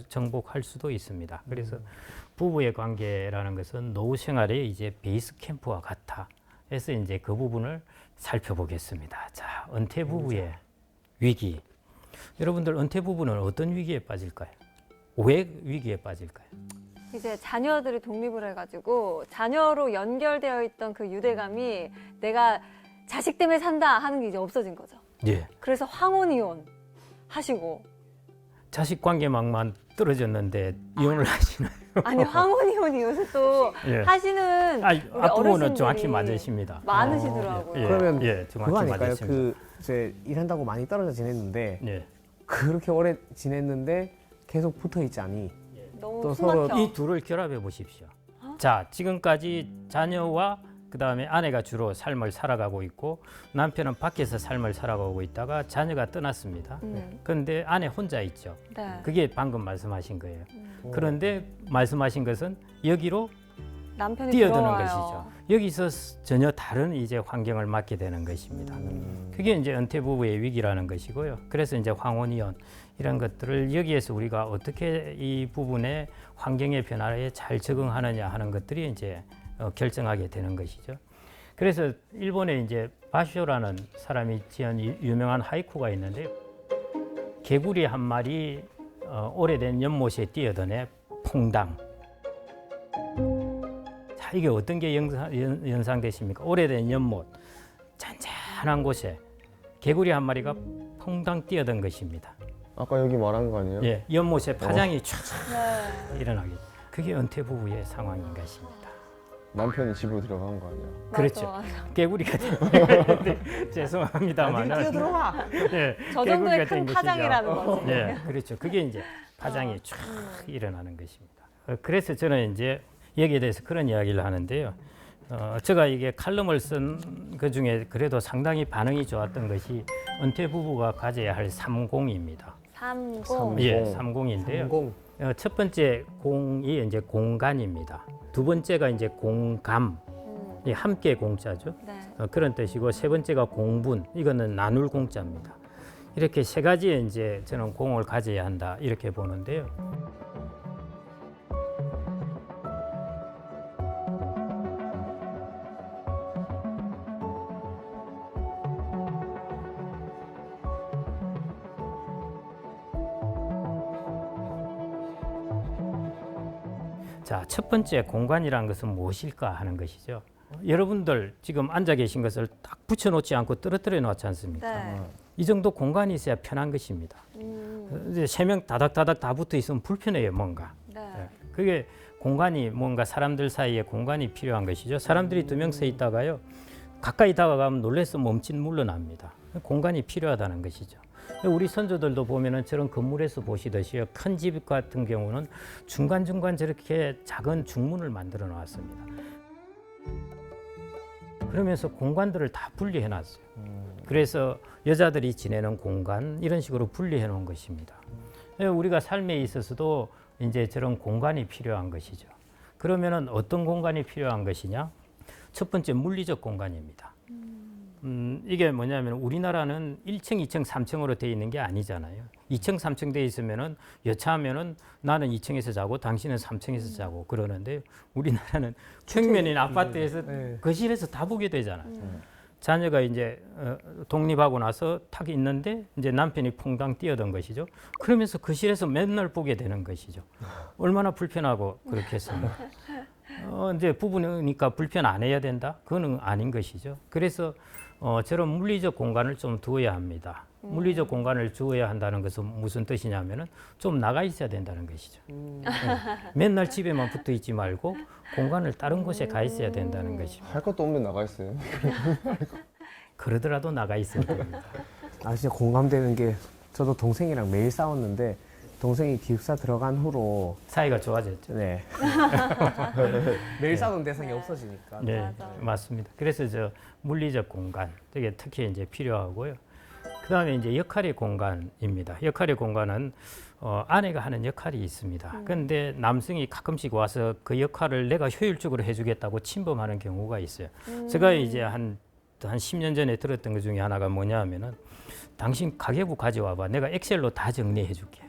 정복할 수도 있습니다. 그래서 부부의 관계라는 것은 노후 생활의 이제 베이스 캠프와 같아. 그래서 이제 그 부분을 살펴보겠습니다. 자, 은퇴 부부의 위기. 여러분들 은퇴 부부는 어떤 위기에 빠질까요? 왜 위기에 빠질까요? 이제 자녀들이 독립을 해가지고 자녀로 연결되어 있던 그 유대감이 내가 자식 때문에 산다 하는 게 이제 없어진 거죠. 예. 그래서 황혼 이혼 하시고 자식 관계망만 떨어졌는데 이혼을 하시나요? 아니 황혼 이혼이 요새 또 예. 하시는 우리 앞부분은 어르신들이 정확히 맞으십니다. 많으시더라고요. 예. 그러면 예, 정확히 그거 아닐까요? 맞으십니다. 그 이제 일한다고 많이 떨어져 지냈는데 예. 그렇게 오래 지냈는데 계속 붙어 있자니 너무 또 숨막혀. 서로 이 둘을 결합해 보십시오. 자, 지금까지 자녀와 그다음에 아내가 주로 삶을 살아가고 있고 남편은 밖에서 삶을 살아가고 있다가 자녀가 떠났습니다. 그런데 아내 혼자 있죠. 네. 그게 방금 말씀하신 거예요. 그런데 말씀하신 것은 여기로 남편이 뛰어드는 들어와요. 것이죠. 여기서 전혀 다른 이제 환경을 맞게 되는 것입니다. 그게 이제 은퇴 부부의 위기라는 것이고요. 그래서 이제 황혼이혼 이런 것들을 여기에서 우리가 어떻게 이 부분의 환경의 변화에 잘 적응하느냐 하는 것들이 이제 결정하게 되는 것이죠. 그래서 일본에 이제 바쇼라는 사람이 지은 유명한 하이쿠가 있는데요. 개구리 한 마리 오래된 연못에 뛰어드네 퐁당. 자, 이게 어떤 게 연상되십니까? 오래된 연못, 잔잔한 곳에 개구리 한 마리가 퐁당 뛰어든 것입니다. 아까 여기 말한 거 아니에요? 예, 연못에 파장이 촥 네. 일어나게. 그게 은퇴 부부의 상황인 것입니다. 남편이 집으로 들어간 거 아니에요? 그렇죠. 맞아. 개구리가 죄송합니다만 뛰어들어와. 예, 저 정도의 개구리가 큰 된 파장이라는 것이죠. 거지. 예, 그렇죠. 그게 이제 파장이 쫙 일어나는 것입니다. 그래서 저는 이제 여기에 대해서 그런 이야기를 하는데요. 제가 이게 칼럼을 쓴 그 중에 그래도 상당히 반응이 좋았던 것이 은퇴 부부가 가져야 할 3공입니다. 30. 예, 공. 3공인데요. 공. 첫 번째 공이 이제 공간입니다. 두 번째가 이제 공감, 이 함께 공자죠. 네. 그런 뜻이고 세 번째가 공분, 이거는 나눌 공자입니다. 이렇게 세 가지의 이제 저는 공을 가져야 한다 이렇게 보는데요. 자, 첫 번째 공간이라는 것은 무엇일까 하는 것이죠. 여러분들 지금 앉아 계신 것을 딱 붙여놓지 않고 떨어뜨려 놓지 않습니까? 네. 이 정도 공간이 있어야 편한 것입니다. 이제 세 명 다닥다닥 다 붙어 있으면 불편해요, 뭔가. 네. 그게 공간이 뭔가 사람들 사이에 공간이 필요한 것이죠. 사람들이 두 명 서 있다가요, 가까이 다가가면 놀라서 멈칫 물러납니다. 공간이 필요하다는 것이죠. 우리 선조들도 보면은 저런 건물에서 보시듯이요, 큰 집 같은 경우는 중간중간 저렇게 작은 중문을 만들어 놨습니다. 그러면서 공간들을 다 분리해 놨어요. 그래서 여자들이 지내는 공간 이런 식으로 분리해 놓은 것입니다. 우리가 삶에 있어서도 이제 저런 공간이 필요한 것이죠. 그러면은 어떤 공간이 필요한 것이냐? 첫 번째 물리적 공간입니다. 이게 뭐냐면 우리나라는 1층, 2층, 3층으로 되어 있는 게 아니잖아요. 2층, 3층 되어 있으면은 여차하면은 나는 2층에서 자고 당신은 3층에서 자고 그러는데요. 우리나라는 평면인 아파트에서 네. 거실에서 다 보게 되잖아요. 자녀가 이제 독립하고 나서 탁 있는데 이제 남편이 퐁당 뛰어든 것이죠. 그러면서 거실에서 맨날 보게 되는 것이죠. 얼마나 불편하고 그렇겠습니까? 이제 부부니까 불편 안 해야 된다? 그거는 아닌 것이죠. 그래서 저런 물리적 공간을 좀 두어야 합니다. 물리적 공간을 주어야 한다는 것은 무슨 뜻이냐면은 좀 나가 있어야 된다는 것이죠. 네. 맨날 집에만 붙어 있지 말고 공간을 다른 곳에 가 있어야 된다는 것입니다. 할 것도 없는데 나가 있어요. 그러더라도 나가 있어야 됩니다. 아 진짜 공감되는 게 저도 동생이랑 매일 싸웠는데 동생이 기숙사 들어간 후로 사이가 좋아졌죠. 네 매일 싸우는 대상이 없어지니까 네, 맞아. 맞습니다. 그래서 저 물리적 공간, 되게 특히 이제 필요하고요. 그다음에 이제 역할의 공간입니다. 역할의 공간은 아내가 하는 역할이 있습니다. 그런데 남성이 가끔씩 와서 그 역할을 내가 효율적으로 해주겠다고 침범하는 경우가 있어요. 제가 이제 한 10년 전에 들었던 것 중에 하나가 뭐냐면은 당신 가계부 가져와봐. 내가 엑셀로 다 정리해줄게.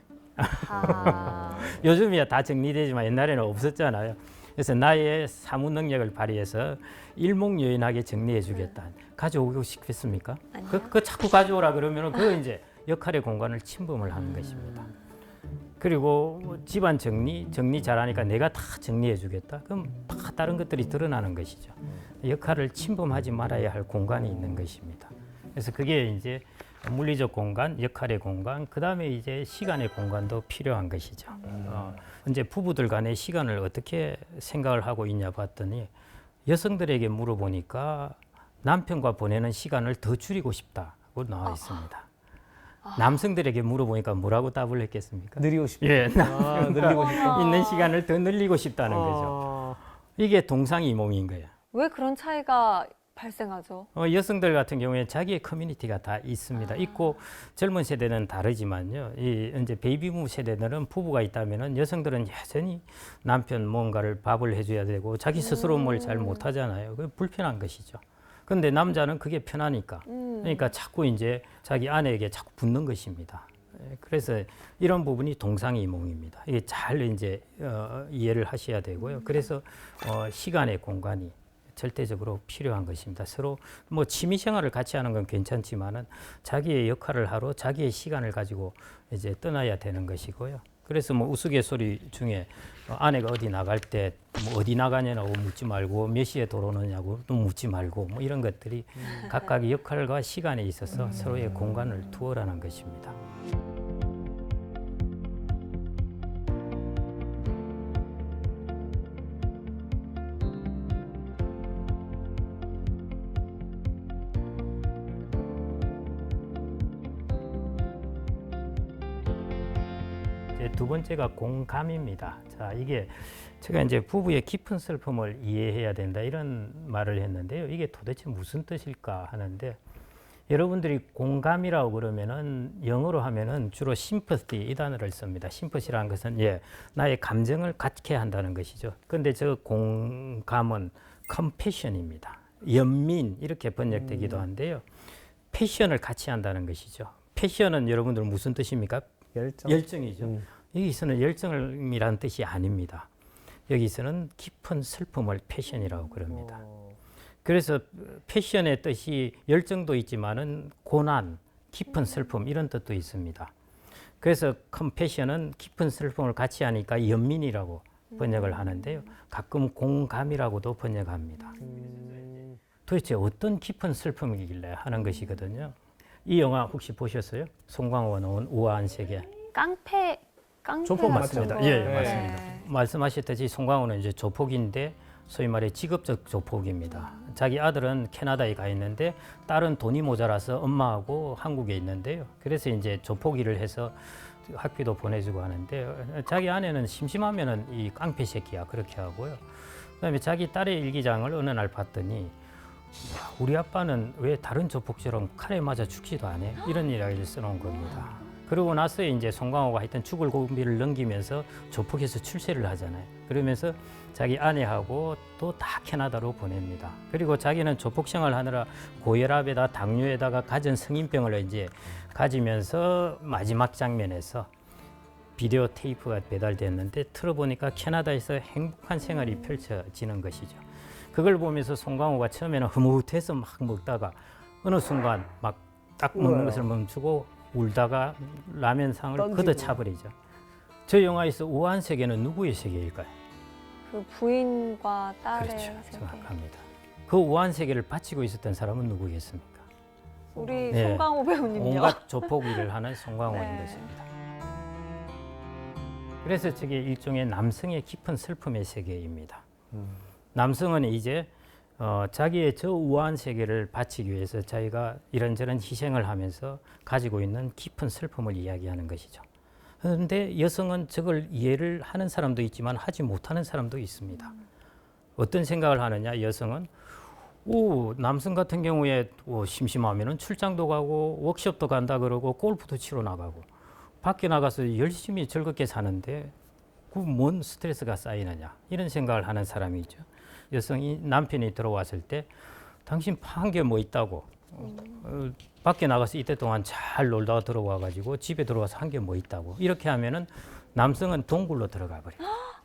아. 요즘이야 다 정리되지만 옛날에는 없었잖아요. 그래서 나의 사무 능력을 발휘해서 일목요연하게 정리해주겠다. 가져오고 싶겠습니까? 아니요. 그 자꾸 가져오라 그러면은 그 이제 역할의 공간을 침범을 하는 것입니다. 그리고 뭐 집안 정리 잘하니까 내가 다 정리해주겠다. 그럼 다 다른 것들이 드러나는 것이죠. 역할을 침범하지 말아야 할 공간이 있는 것입니다. 그래서 그게 이제 물리적 공간, 역할의 공간, 그 다음에 이제 시간의 공간도 필요한 것이죠. 이제 부부들 간의 시간을 어떻게 생각을 하고 있냐 봤더니 여성들에게 물어보니까 남편과 보내는 시간을 더 줄이고 싶다고 나와 있습니다. 남성들에게 물어보니까 뭐라고 답을 했겠습니까? 늘리고 싶다. 예, 늘리고 싶다. 있는 시간을 더 늘리고 싶다는 거죠. 이게 동상이몽인 거예요. 왜 그런 차이가 발생하죠? 여성들 같은 경우에 자기의 커뮤니티가 다 있습니다. 있고 젊은 세대는 다르지만요. 이 이제 베이비붐 세대들은 부부가 있다면은 여성들은 여전히 남편 뭔가를 밥을 해줘야 되고 자기 스스로 뭘 잘 못하잖아요. 그 불편한 것이죠. 그런데 남자는 그게 편하니까. 그러니까 자꾸 이제 자기 아내에게 자꾸 붙는 것입니다. 그래서 이런 부분이 동상이몽입니다. 이게 잘 이제 이해를 하셔야 되고요. 그래서 시간의 공간이 절대적으로 필요한 것입니다. 서로 뭐 취미 생활을 같이 하는 건 괜찮지만은 자기의 역할을 하러 자기의 시간을 가지고 이제 떠나야 되는 것이고요. 그래서 뭐 우스갯소리 중에 아내가 어디 나갈 때 뭐 어디 나가냐고 묻지 말고 몇 시에 돌아오느냐고 또 묻지 말고 뭐 이런 것들이 각각의 역할과 시간에 있어서 서로의 공간을 두어라는 것입니다. 이제 두 번째가 공감입니다. 자, 이게 제가 이제 부부의 깊은 슬픔을 이해해야 된다 이런 말을 했는데요. 이게 도대체 무슨 뜻일까 하는데 여러분들이 공감이라고 그러면은 영어로 하면은 주로 sympathy 이 단어를 씁니다. sympathy라는 것은 나의 감정을 갖게 한다는 것이죠. 그런데 저 공감은 compassion입니다. 연민 이렇게 번역되기도 한데요. 패션을 같이 한다는 것이죠. 패션은 여러분들 무슨 뜻입니까? 열정이죠. 여기서는 열정이라는 뜻이 아닙니다. 여기서는 깊은 슬픔을 패션이라고 그럽니다. 그래서 패션의 뜻이 열정도 있지만은 고난, 깊은 슬픔 이런 뜻도 있습니다. 그래서 컴패션은 깊은 슬픔을 같이 하니까 연민이라고 번역을 하는데요. 가끔 공감이라고도 번역합니다. 도대체 어떤 깊은 슬픔이길래 하는 것이거든요. 이 영화 혹시 보셨어요? 송강호가 나온 우아한 세계. 깡패 조폭 맞습니다. 맞죠? 예, 네. 맞습니다. 말씀하셨듯이 송강호는 이제 조폭인데 소위 말해 직업적 조폭입니다. 자기 아들은 캐나다에 가 있는데 딸은 돈이 모자라서 엄마하고 한국에 있는데요. 그래서 이제 조폭 일을 해서 학교도 보내주고 하는데 자기 아내는 심심하면은 이 깡패 새끼야 그렇게 하고요. 그다음에 자기 딸의 일기장을 어느 날 봤더니 우리 아빠는 왜 다른 조폭처럼 칼에 맞아 죽지도 않아? 이런 이야기를 써놓은 겁니다. 그러고 나서 이제 송강호가 하여튼 죽을 고비를 넘기면서 조폭에서 출세를 하잖아요. 그러면서 자기 아내하고 또 다 캐나다로 보냅니다. 그리고 자기는 조폭 생활 하느라 고혈압에다 당뇨에다가 가진 성인병을 이제 가지면서 마지막 장면에서 비디오 테이프가 배달됐는데 틀어보니까 캐나다에서 행복한 생활이 펼쳐지는 것이죠. 그걸 보면서 송강호가 처음에는 흐뭇해서 막 먹다가 어느 순간 막 딱 먹는 것을 멈추고 울다가 라면상을 걷어차버리죠. 저 영화에서 우아한 세계는 누구의 세계일까요? 그 부인과 딸의 그렇죠. 세계. 정확합니다. 그 우아한 세계를 바치고 있었던 사람은 누구겠습니까? 우리 네. 송강호 배우님요. 온갖 조폭 일을 하는 송강호인 네. 것입니다. 그래서 저게 일종의 남성의 깊은 슬픔의 세계입니다. 남성은 이제 자기의 저 우아한 세계를 바치기 위해서 자기가 이런저런 희생을 하면서 가지고 있는 깊은 슬픔을 이야기하는 것이죠. 그런데 여성은 저걸 이해를 하는 사람도 있지만 하지 못하는 사람도 있습니다. 어떤 생각을 하느냐, 여성은 남성 같은 경우에 심심하면 출장도 가고 워크숍도 간다 그러고 골프도 치러 나가고 밖에 나가서 열심히 즐겁게 사는데 그 뭔 스트레스가 쌓이느냐, 이런 생각을 하는 사람이 있죠. 여성이 남편이 들어왔을 때 당신 한 게 뭐 있다고 밖에 나가서 이때 동안 잘 놀다가 들어와 가지고 집에 들어와서 한 게 뭐 있다고 이렇게 하면은 남성은 동굴로 들어가 버려요.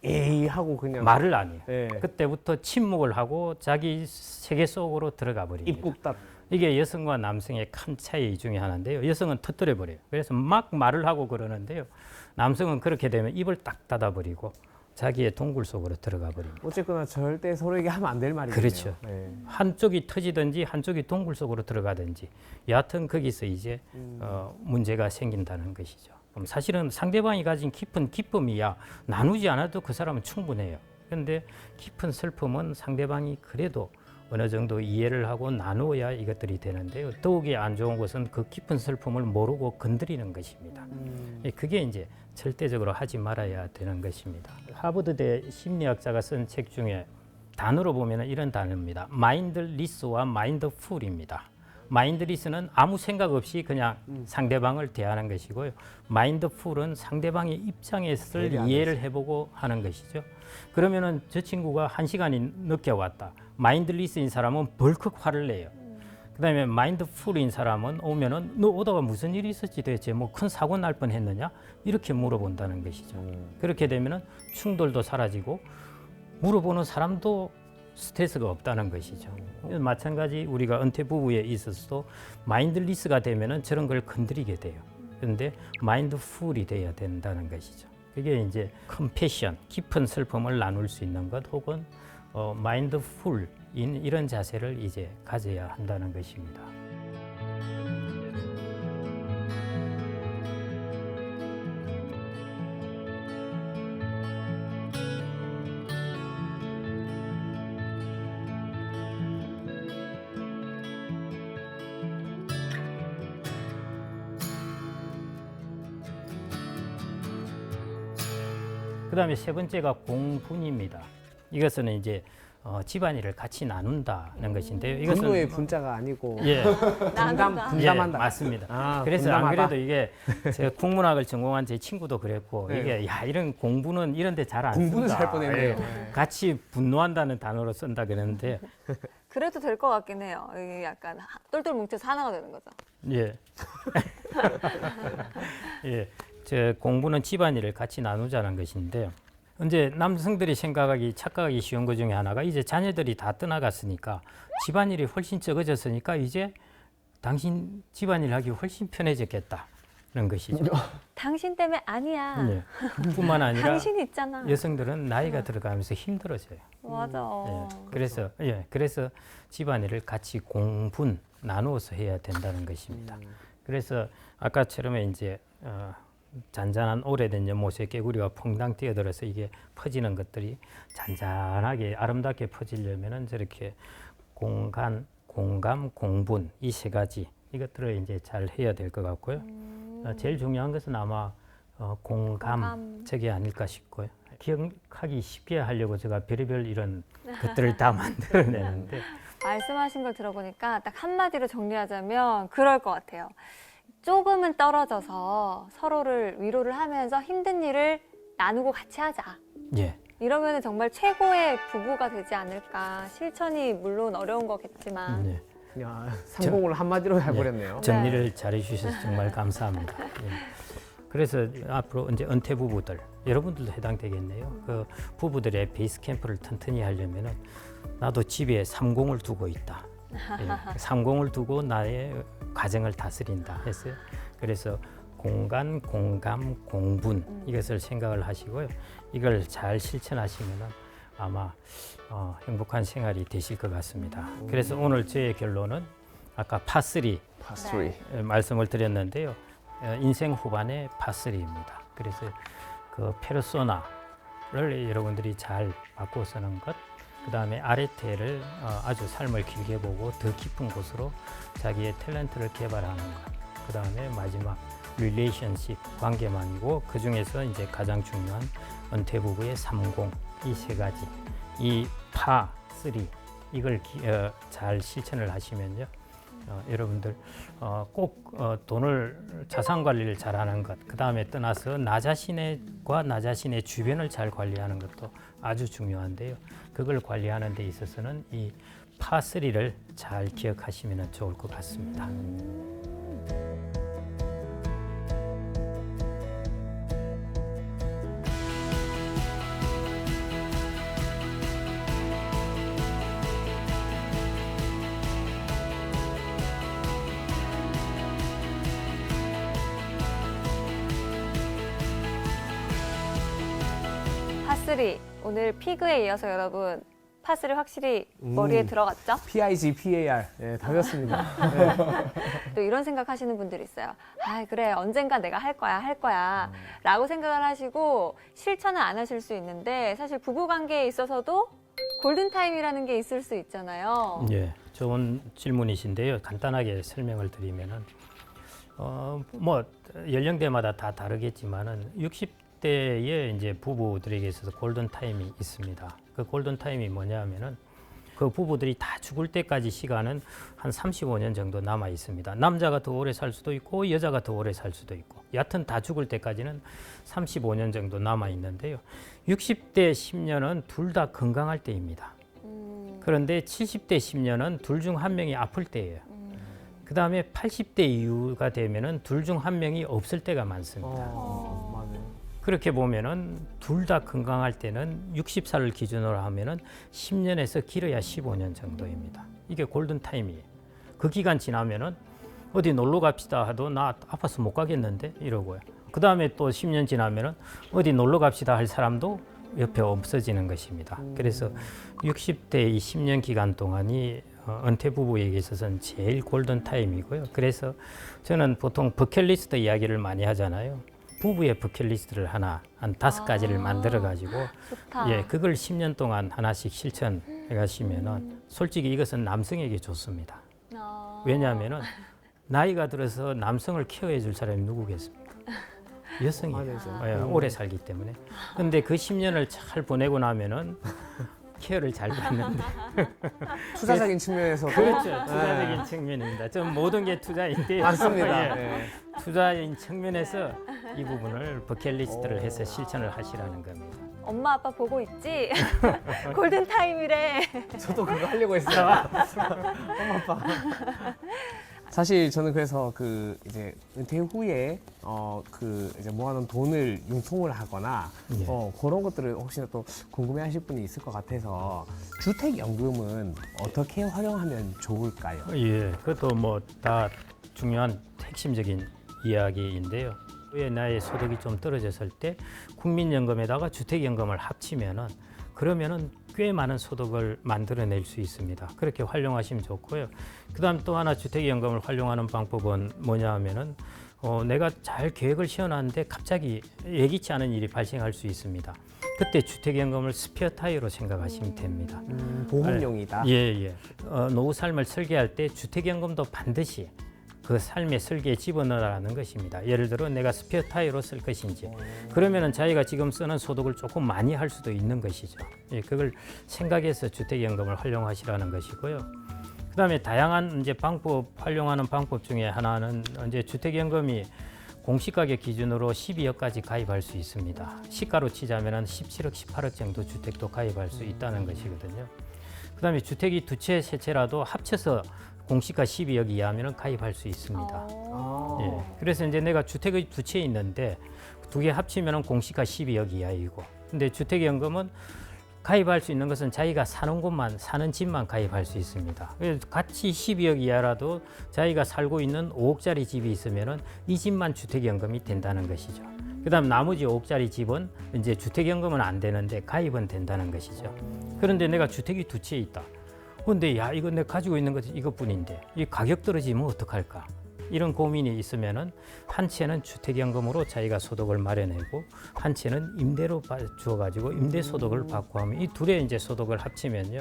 에이 하고 그냥 말을 안 해요. 예. 그때부터 침묵을 하고 자기 세계 속으로 들어가 버립니다. 입국 딱 이게 여성과 남성의 큰 차이 중에 하나인데요. 여성은 터뜨려 버려요. 그래서 막 말을 하고 그러는데요. 남성은 그렇게 되면 입을 딱 닫아 버리고 자기의 동굴 속으로 들어가 버립니다. 어쨌거나 절대 서로에게 하면 안 될 말이네요. 그렇죠. 예. 한쪽이 터지든지 한쪽이 동굴 속으로 들어가든지 여하튼 거기서 이제 문제가 생긴다는 것이죠. 그럼 사실은 상대방이 가진 깊은 기쁨이야 나누지 않아도 그 사람은 충분해요. 그런데 깊은 슬픔은 상대방이 그래도 어느 정도 이해를 하고 나누어야 이것들이 되는데요. 더욱이 안 좋은 것은 그 깊은 슬픔을 모르고 건드리는 것입니다. 그게 이제 절대적으로 하지 말아야 되는 것입니다. 하버드대 심리학자가 쓴 책 중에 단어로 보면 이런 단어입니다. 마인드리스와 마인드풀입니다. 마인드리스는 아무 생각 없이 그냥 상대방을 대하는 것이고요. 마인드풀은 상대방의 입장에서 이해를 해보고 하는 것이죠. 그러면은 저 친구가 1시간이 늦게 왔다. 마인드리스인 사람은 벌컥 화를 내요. 그다음에 마인드풀인 사람은 오면은 너 오다가 무슨 일이 있었지 대체 뭐 큰 사고 날 뻔했느냐 이렇게 물어본다는 것이죠. 그렇게 되면은 충돌도 사라지고 물어보는 사람도 스트레스가 없다는 것이죠. 마찬가지 우리가 은퇴 부부에 있어서도 마인드리스가 되면은 저런 걸 건드리게 돼요. 그런데 마인드풀이 돼야 된다는 것이죠. 그게 이제 컴패션, 깊은 슬픔을 나눌 수 있는 것 혹은 마인드풀인 이런 자세를 이제 가져야 한다는 것입니다. 그다음에 세 번째가 공분입니다. 이것은 이제 집안일을 같이 나눈다는 것인데요. 이것은 분노의 분자가 아니고 예, 나누다. 예, 분담한다. 맞습니다. 아, 그래서 안 분담하다. 그래도 이게 제가 국문학을 전공한 제 친구도 그랬고 네. 이게 야 이런 공부는 이런 데 잘 안 쓴다. 공부는 잘 뻔했네요. 예, 같이 분노한다는 단어로 쓴다 그랬는데 그래도 될 것 같긴 해요. 이게 약간 똘똘 뭉쳐서 하나가 되는 거죠. 예. 예. 저 공부는 집안일을 같이 나누자는 것인데요. 이제 남성들이 생각하기 착각하기 쉬운 것 중에 하나가 이제 자녀들이 다 떠나갔으니까 집안일이 훨씬 적어졌으니까 이제 당신 집안일 하기 훨씬 편해졌겠다는 것이죠. 당신 때문에 아니야. 예. 뿐만 아니라 당신 있잖아. 여성들은 나이가 들어가면서 힘들어져요. 맞아. 예. 그래서 집안일을 같이 공분 나누어서 해야 된다는 것입니다. 그래서 아까처럼 이제 잔잔한 오래된 연못에 개구리가 퐁당 뛰어들어서 이게 퍼지는 것들이 잔잔하게 아름답게 퍼지려면은 저렇게 공간, 공감, 공분 이 세 가지 이것들을 이제 잘 해야 될 것 같고요. 제일 중요한 것은 아마 공감 저게 아닐까 싶고요. 기억하기 쉽게 하려고 제가 별의별 이런 것들을 다 만들어내는데 말씀하신 걸 들어보니까 딱 한마디로 정리하자면 그럴 것 같아요. 조금은 떨어져서 서로를 위로를 하면서 힘든 일을 나누고 같이 하자. 예. 이러면 정말 최고의 부부가 되지 않을까. 실천이 물론 어려운 거겠지만. 예. 그냥 성공을 한마디로 해버렸네요. 정리를 잘 해주셔서 정말 감사합니다. 예. 그래서 앞으로 이제 은퇴 부부들 여러분들도 해당되겠네요. 그 부부들의 베이스 캠프를 튼튼히 하려면은 나도 집에 3공을 두고 있다. 예. 3공을 두고 나의 가정을 다스린다 했어요. 그래서 공간, 공감, 공분 이것을 생각을 하시고요. 이걸 잘 실천하시면은 아마 행복한 생활이 되실 것 같습니다. 그래서 오늘 저의 결론은 아까 파3 파스리. 말씀을 드렸는데요. 인생 후반의 파3입니다. 그래서 그 페르소나를 여러분들이 잘 바꿔 쓰는 것, 그 다음에 아레테를 아주 삶을 길게 보고 더 깊은 곳으로 자기의 탤런트를 개발하는 것, 그 다음에 마지막 릴레이션십, 관계망이고 그 중에서 이제 가장 중요한 은퇴 부부의 30, 이 세 가지, 이 파3 이걸 잘 실천을 하시면요. 여러분들 꼭 돈을 자산 관리를 잘하는 것, 그 다음에 떠나서 나 자신의 주변을 잘 관리하는 것도 아주 중요한데요. 그걸 관리하는 데 있어서는 이 파3를 잘 기억하시면 좋을 것 같습니다. 파3 오늘 피그에 이어서 여러분 파3 확실히 머리에 들어갔죠? PIG, PAR 답이었습니다. 또 이런 생각하시는 분들이 있어요. 아 그래 언젠가 내가 할 거야 라고 생각을 하시고 실천을 안 하실 수 있는데 사실 부부관계에 있어서도 골든타임이라는 게 있을 수 있잖아요. 예, 좋은 질문이신데요. 간단하게 설명을 드리면은 뭐 연령대마다 다 다르겠지만은 60대의 이제 부부들에게 있어서 골든 타임이 있습니다. 그 골든 타임이 뭐냐면은 그 부부들이 다 죽을 때까지 시간은 한 35년 정도 남아 있습니다. 남자가 더 오래 살 수도 있고 여자가 더 오래 살 수도 있고 여하튼 다 죽을 때까지는 35년 정도 남아 있는데요. 60대 10년은 둘 다 건강할 때입니다. 그런데 70대 10년은 둘 중 한 명이 아플 때예요. 그 다음에 80대 이후가 되면은 둘 중 한 명이 없을 때가 많습니다. 맞아요. 그렇게 보면은 둘 다 건강할 때는 60살을 기준으로 하면은 10년에서 길어야 15년 정도입니다. 이게 골든 타임이에요. 그 기간 지나면은 어디 놀러 갑시다 하도 나 아파서 못 가겠는데 이러고요. 그 다음에 또 10년 지나면은 어디 놀러 갑시다 할 사람도 옆에 없어지는 것입니다. 그래서 60대 이 10년 기간 동안이 은퇴 부부에게 있어서는 제일 골든 타임이고요. 그래서 저는 보통 버킷리스트 이야기를 많이 하잖아요. 부부의 버킷리스트를 한 5가지를 만들어 가지고 좋다. 예, 그걸 10년 동안 하나씩 실천해 가시면은 솔직히 이것은 남성에게 좋습니다. 왜냐하면은 나이가 들어서 남성을 케어해 줄 사람이 누구겠습니까? 여성이에요. 예, 오래 살기 때문에. 근데 그 10년을 잘 보내고 나면은 케어를 잘 받는데. 투자적인 측면에서 그렇죠. 투자적인 측면입니다. 좀 모든 게 투자인데요. 맞습니다. 예. 네. 투자인 측면에서 이 부분을 버킷리스트를 해서 실천을 하시라는 겁니다. 엄마 아빠 보고 있지? 골든타임이래. 저도 그거 하려고 했어요. 엄마 아빠. 사실 저는 그래서 그 이제 은퇴 후에 그 이제 모아놓은 돈을 융통을 하거나 예. 그런 것들을 혹시나 또 궁금해하실 분이 있을 것 같아서 주택연금은 어떻게 활용하면 좋을까요? 예, 그것도 뭐 다 중요한 핵심적인 이야기인데요. 왜 나의 소득이 좀 떨어졌을 때 국민연금에다가 주택연금을 합치면은 그러면은 꽤 많은 소득을 만들어낼 수 있습니다. 그렇게 활용하시면 좋고요. 그다음 또 하나 주택연금을 활용하는 방법은 뭐냐 하면은 내가 잘 계획을 세워놨는데 갑자기 예기치 않은 일이 발생할 수 있습니다. 그때 주택연금을 스페어 타이어로 생각하시면 됩니다. 보험용이다. 예. 노후 삶을 설계할 때 주택연금도 반드시 그 삶의 설계에 집어넣으라는 것입니다. 예를 들어 내가 스페어 타이어로 쓸 것인지 그러면은 자기가 지금 쓰는 소득을 조금 많이 할 수도 있는 것이죠. 예, 그걸 생각해서 주택연금을 활용하시라는 것이고요. 그다음에 다양한 이제 방법 활용하는 방법 중에 하나는 이제 주택연금이 공시가격 기준으로 12억까지 가입할 수 있습니다. 시가로 치자면은 17억, 18억 정도 주택도 가입할 수 있다는 것이거든요. 그다음에 주택이 두 채, 세 채라도 합쳐서 공시가 12억 이하면 가입할 수 있습니다. 예. 그래서 이제 내가 주택이 두 채 있는데 두 개 합치면 공시가 12억 이하이고, 근데 주택연금은 가입할 수 있는 것은 자기가 사는 곳만, 사는 집만 가입할 수 있습니다. 그래서 같이 12억 이하라도 자기가 살고 있는 5억짜리 집이 있으면은 이 집만 주택연금이 된다는 것이죠. 그다음 나머지 5억짜리 집은 이제 주택연금은 안 되는데 가입은 된다는 것이죠. 그런데 내가 주택이 두 채 있다. 근데 야 이거 내가 가지고 있는 것이 이것뿐인데 이 가격 떨어지면 어떡할까? 이런 고민이 있으면은 한 채는 주택연금으로 자기가 소득을 마련하고 한 채는 임대로 주어가지고 임대소득을 받고 하면 이 둘의 이제 소득을 합치면요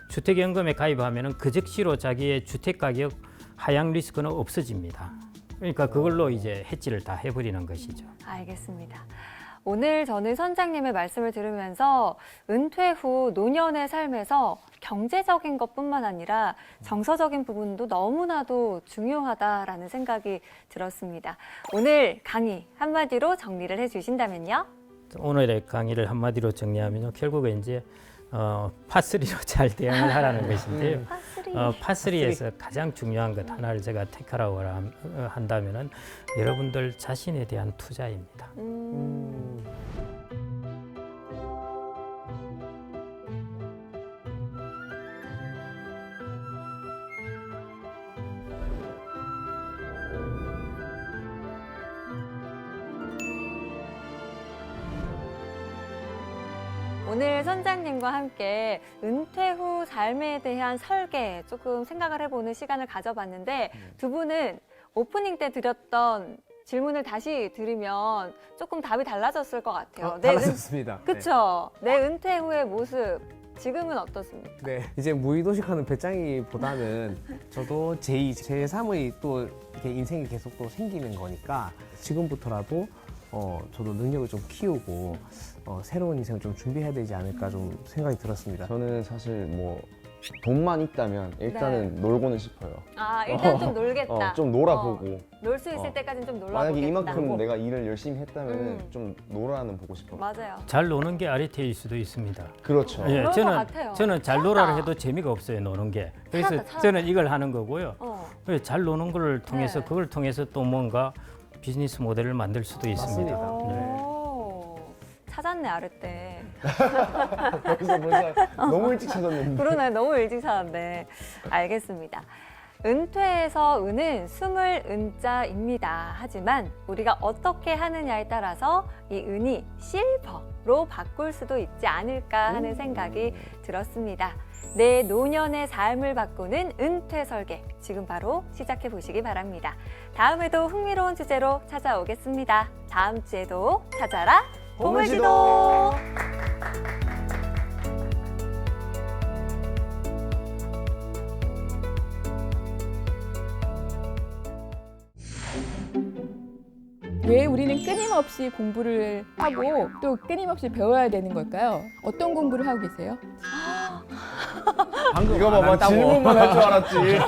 주택연금에 가입하면은 그 즉시로 자기의 주택 가격 하향 리스크는 없어집니다. 그러니까 그걸로 이제 해지를 다 해버리는 것이죠. 알겠습니다. 오늘 저는 선장님의 말씀을 들으면서 은퇴 후 노년의 삶에서 경제적인 것뿐만 아니라 정서적인 부분도 너무나도 중요하다라는 생각이 들었습니다. 오늘 강의 한마디로 정리를 해주신다면요? 오늘의 강의를 한마디로 정리하면요 결국은 이제 파3로 잘 대응을 하라는 것인데요. 파3에서 가장 중요한 것 하나를 제가 택하라고 한다면은 여러분들 자신에 대한 투자입니다. 오늘 선장님과 함께 은퇴 후 삶에 대한 설계 조금 생각을 해보는 시간을 가져봤는데 두 분은 오프닝 때 드렸던 질문을 다시 들으면 조금 답이 달라졌을 것 같아요. 달라졌습니다. 그렇죠. 내 은퇴 후의 모습 지금은 어떻습니까? 네. 이제 무의도식하는 배짱이보다는 저도 제2, 제3의 또 이렇게 인생이 계속 또 생기는 거니까 지금부터라도 저도 능력을 좀 키우고 새로운 인생을 좀 준비해야 되지 않을까 좀 생각이 들었습니다. 저는 사실 뭐 돈만 있다면 일단은 놀고는 싶어요. 아, 일단 좀 놀겠다. 좀 놀아보고. 놀 수 있을 때까지는 좀 놀아보겠다. 만약에 이만큼 내가 일을 열심히 했다면 좀 놀아는 보고 싶어요. 맞아요. 잘 노는 게 아리테일 수도 있습니다. 그렇죠. 그럴 것 같아요. 저는 잘 찾았다. 놀아라 해도 재미가 없어요 노는 게. 그래서 찾았다. 저는 이걸 하는 거고요. 어. 잘 노는 걸 통해서 네. 그걸 통해서 또 뭔가 비즈니스 모델을 만들 수도 있습니다. 맞습니다. 네. 오, 찾았네 아르떼. 벌써 너무 일찍 찾았는데. 그러네, 너무 일찍 찾았네. 알겠습니다. 은퇴에서 은은 숨을 은자입니다. 하지만 우리가 어떻게 하느냐에 따라서 이 은이 실버로 바꿀 수도 있지 않을까 하는 생각이 들었습니다. 내 노년의 삶을 바꾸는 은퇴 설계, 지금 바로 시작해 보시기 바랍니다. 다음에도 흥미로운 주제로 찾아오겠습니다. 다음 주에도 찾아라 보물지도. 왜 우리는 끊임없이 공부를 하고 또 끊임없이 배워야 되는 걸까요? 어떤 공부를 하고 계세요? 방금 이거 안 봐봐, 한다고. 질문만 할 줄 알았지.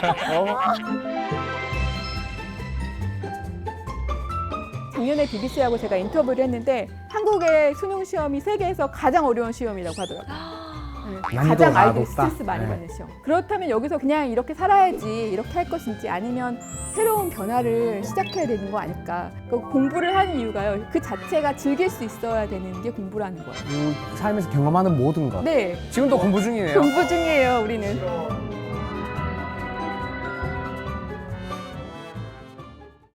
작년에 BBC하고 제가 인터뷰를 했는데 한국의 수능 시험이 세계에서 가장 어려운 시험이라고 하더라고요. 네, 난이도가 가장 아이들이 높다. 스트레스 많이 네. 받는 시험. 그렇다면 여기서 그냥 이렇게 살아야지, 이렇게 할 것인지 아니면 새로운 변화를 시작해야 되는 거 아닐까. 그 공부를 하는 이유가요. 그 자체가 즐길 수 있어야 되는 게 공부라는 거예요. 삶에서 경험하는 모든 것. 네, 지금도 공부 중이네요. 공부 중이에요, 우리는.